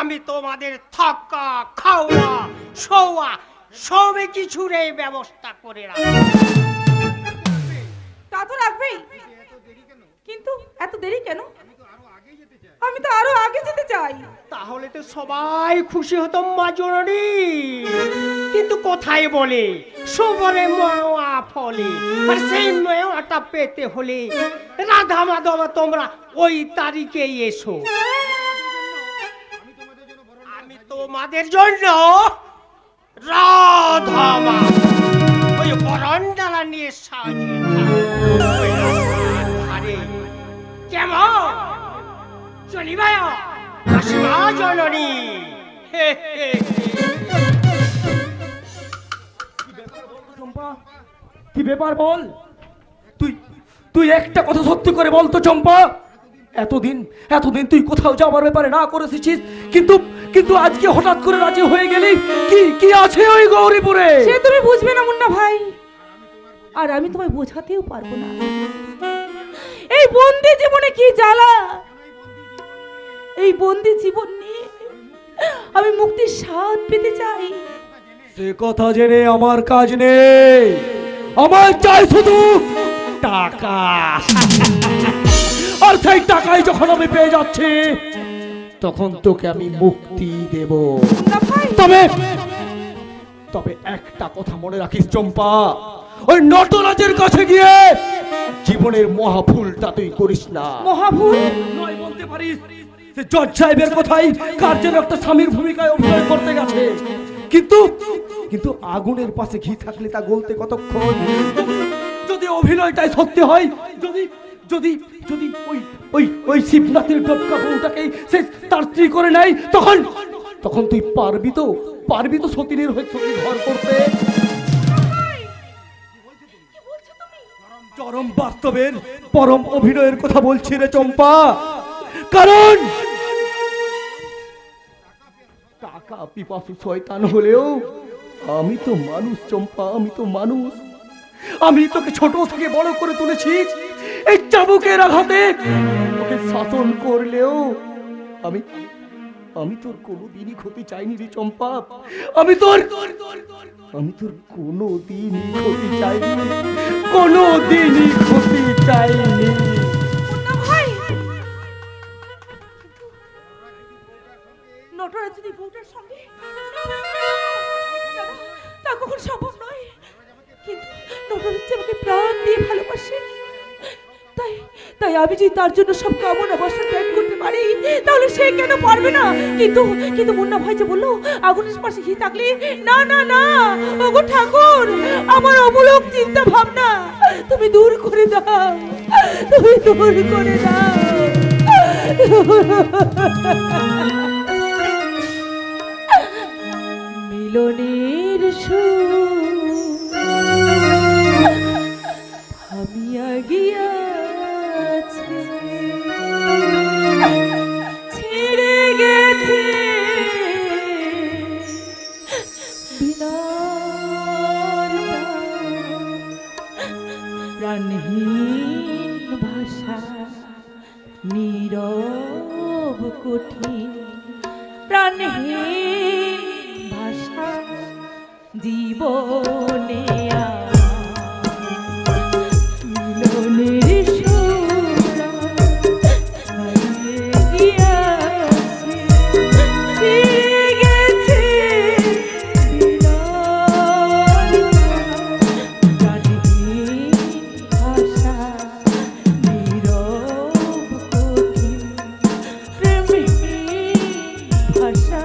আমি তোমাদের থাকা খাওয়া শোয়া সব কিছুর এই ব্যবস্থা করে রাখবো। তা তো রাখবেই, কিন্তু এত দেরি কেন? আমি তো আরো আগে যেতে চাই। তাহলে তো সবাই খুশি হতো মা জননী, কিন্তু কোথায় বলে সবরে মেওয়া ফলে, আর সেই মেওয়াটা পেতে হলে রাধা মাধব তোমরা ওই তারিখে এসো। আমি তোমাদের জন্য রাধা মাধব ওই বরণডালা নিয়ে সাজিয়ে ওই রাস্তার ধারে। কেমন চলিবায় আসিবা জননী? কি ব্যাপার বল? তুই তুই একটা কথা সত্যি করে বল তো চম্পা, এতদিন এতদিন তুই কোথাও যাবার ব্যাপারে না করেছিস, কিন্তু কিন্তু আজকে হঠাৎ করে রাজি হয়ে গেলি। কি কি আছে ওই গৌরীপুরে? সে তুমি বুঝবে না মুন্না ভাই, আর আমি তোমায় বোঝাতেও পারবো না। এই বন্দি জীবনে কি জ্বালা, এই বন্দি জীবন নিয়ে আমি মুক্তির স্বাদ পেতে চাই। সে কথা জেনে আমার কাজ নেই, আমার চাই শুধু টাকা। আর সেই টাকাই যখন আমি পেয়ে যাচ্ছি তখন তোকে আমি মুক্তি দেব। তবে তবে একটা কথা মনে রাখিস চম্পা, ওই নটরাজের কাছে গিয়ে জীবনের মহাভুলটা তুই করিস না। মহাভুল নয় বলতে পারিস যে জজ সাহেবের কথাই কার যেন একটা স্বামীর ভূমিকায় অভিনয় করতে গেছে, কিন্তু কিন্তু আগুনের পাশে ঘি থাকলে তা গলতে কতক্ষণ? যদি অভিনয়টাই সত্যি হয়, যদি যদি যদি ওই ওই ওই শিবনাথের ডবকা বউটাকে সে তার স্ত্রী করে নেয়, তখন তখন তুই পারবি তো সতীনের হয়ে সত্যি ঘর করতে? চরম বাস্তবের পরম অভিনয়ের কথা বলছি রে চম্পা। কারণ টাকা পিপাসু শয়তান হলেও আমি তো মানুষ চম্পা, আমি তো মানুষ। আমি তোকে ছোট থেকে বড় করে তুলেছি, এই চাবুকের আঘাতে তোকে শাসন করলেও আমি আমি তোর কোনোদিনই ক্ষতি চাইনি রে চম্পা। আমি তোর কোনোদিনই ক্ষতি চাইনি, কোনোদিনই ক্ষতি চাইনি। নটরাজ যদি বউটার সঙ্গে তা কখন সম্ভব নয়, কিন্তু নটরাজ আমাকে প্রাণ দিয়ে ভালোবাসে। তাই তাই আমি যদি তার জন্য সব কামনা বাসনা ত্যাগ করতে পারি, তাহলে সে কেন পারবে না? কিন্তু কিন্তু মুন্না ভাই যে বললো আগুনের পাশে ঘি থাকলে, না না না ওগো ঠাকুর, আমার অমূলক চিন্তা ভাবনা তুমি দূর করে দাও, তুমি দূর করে দাও। মিলনের ভাবিয়া গিয়াছে, ছেড়ে গেছে প্রাণহীন ভাষা, নীরব কঠিন প্রাণহীন ভাষা জীবনে মিলনের সুরা হারিয়ে গিয়াছে, ছিঁড়ে গেছে প্রাণহীন ভাষা, নীরব কঠিন প্রেমহীন ভাষা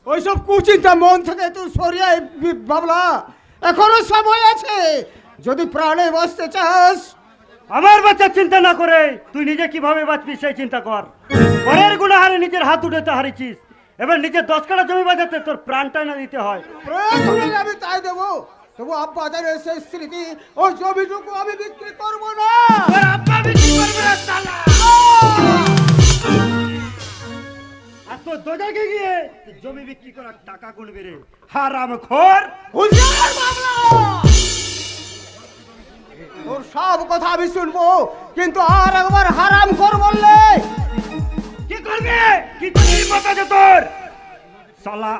ওইসব কুচিন্তা মন থেকে তুই সরিয়ে বাবলা, এখনো সময় আছে। যদি প্রাণে বাঁচতে চাস, আমার বাচ্চার চিন্তা না করে তুই নিজে কিভাবে বাঁচবি সেই চিন্তা কর। পরের গুনাহারে নিজের হাত উঠাতে হারিয়েছিস, এবার নিজের 10 কাঠা জমি বাঁচাতে তোর প্রাণটা না দিতে হয়। প্রয়োজন হলে আমি তাই দেবো, তবু আব্বাজানের সেই স্মৃতি ও জমিটুকু আমি বিক্রি করবো না। তোর আব্বা বিক্রি করবে না শালা। আর তোর দোজাকে গিয়ে জমি বিক্রি করার টাকা গুনবে রে হারামখোর। হুঁশিয়ার বাবলা! তোর সব কথা আমি শুনবো, কিন্তু আর একবার হারাম কর বললে কি করবে? কি করবি মাথা যে তোর শালা?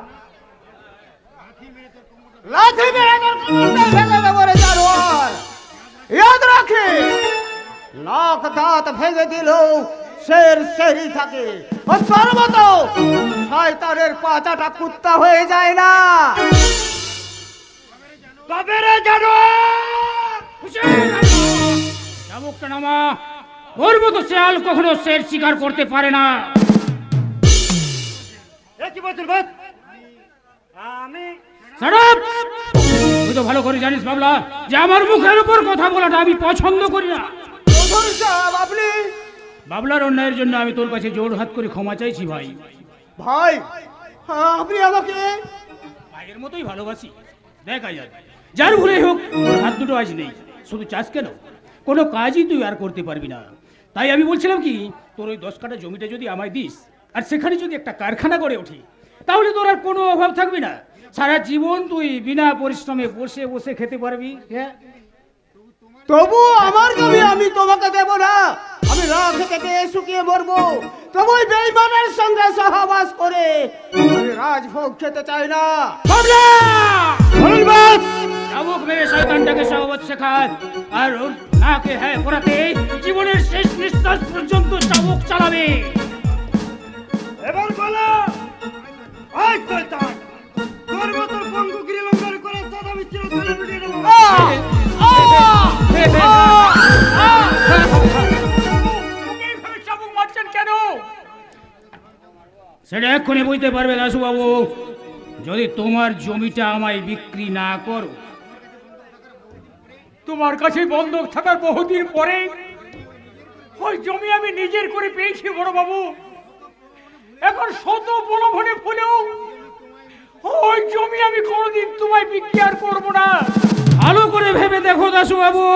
লাঠি মেরে তোর কমরটা ভেঙে দেবো রে জানোয়ার। ইয়াদ রাখে, নাক দাঁত ভেঙে দিল শের শেরই থাকে, ও তোর মতো শয়তানের পাচাটা কুত্তা হয়ে যায় না। তবে রে জানোয়ার শামুকটা নামা। ওর মতো শেয়াল কখনো শের শিকার করতে পারে না। এ কি বলছিস বস? আমি Shut up! তুই তো ভালো করে জানিস বাবলা যে আমার মুখের উপর কথা বলাটা আমি পছন্দ করি না। চৌধুরী সাহেব, আপনি বাবলার অন্যায়ের জন্য আমি তোর কাছে জোর হাত করে ক্ষমা চাইছি ভাই। ভাই, আপনি আমাকে ভাইয়ের মতোই ভালোবাসি। দেখ আজাদ, যার ভুলে হোক তোর হাত দুটো আজ নেই। শুধু চাষ কেন, কোনো কাজই তুই আর করতে পারবি না। তাই আমি বলছিলাম কি, তোর ওই 10 কাঠা জমিটা যদি আমায় দিস, আর সেখানে যদি একটা কারখানা গড়ে ওঠে, তাহলে তোর আর কোনো অভাব থাকবে না। সারা জীবন তুই বিনা পরিশ্রমে বসে বসে খেতে পারবি। হ্যাঁ, তবু আমার জমি আমি তোমাকে দেব না। আমি রাগ থেকে শুকিয়ে মরবো, তবু ওই বেঈমানের সঙ্গে সহবাস করে আমি রাজভোগ খেতে চাই না। বাবলা! শামুক মেরে শয়তানটাকে সহবত শেখার, আর ওর নাকে হ্যাঁ করাতে জীবনের শেষ নিঃশ্বাস পর্যন্ত শামুক চালাবে। এবার বলো, ওই শয়তান, তোর মতো পঙ্গু গিরিলঙ্গার করে সাদা মিছিল করে মিটিয়ে দেবো। শামুক মারছেন কেন? সেটা এক্ষুনি বুঝতে পারবে দাসু বাবু, যদি তোমার জমিটা আমায় বিক্রি না করো। তোমার কাছে বন্ধক থাকার বহুদিন পরে ওই জমি আমি নিজের করে পেয়েছি বড় বাবু। এখন শত প্রলোভনে ফুলেও ওই জমি আমি কোনোদিন তোমায় বিক্রি আর করবো না। ভালো করে ভেবে দেখো দাসু বাবু।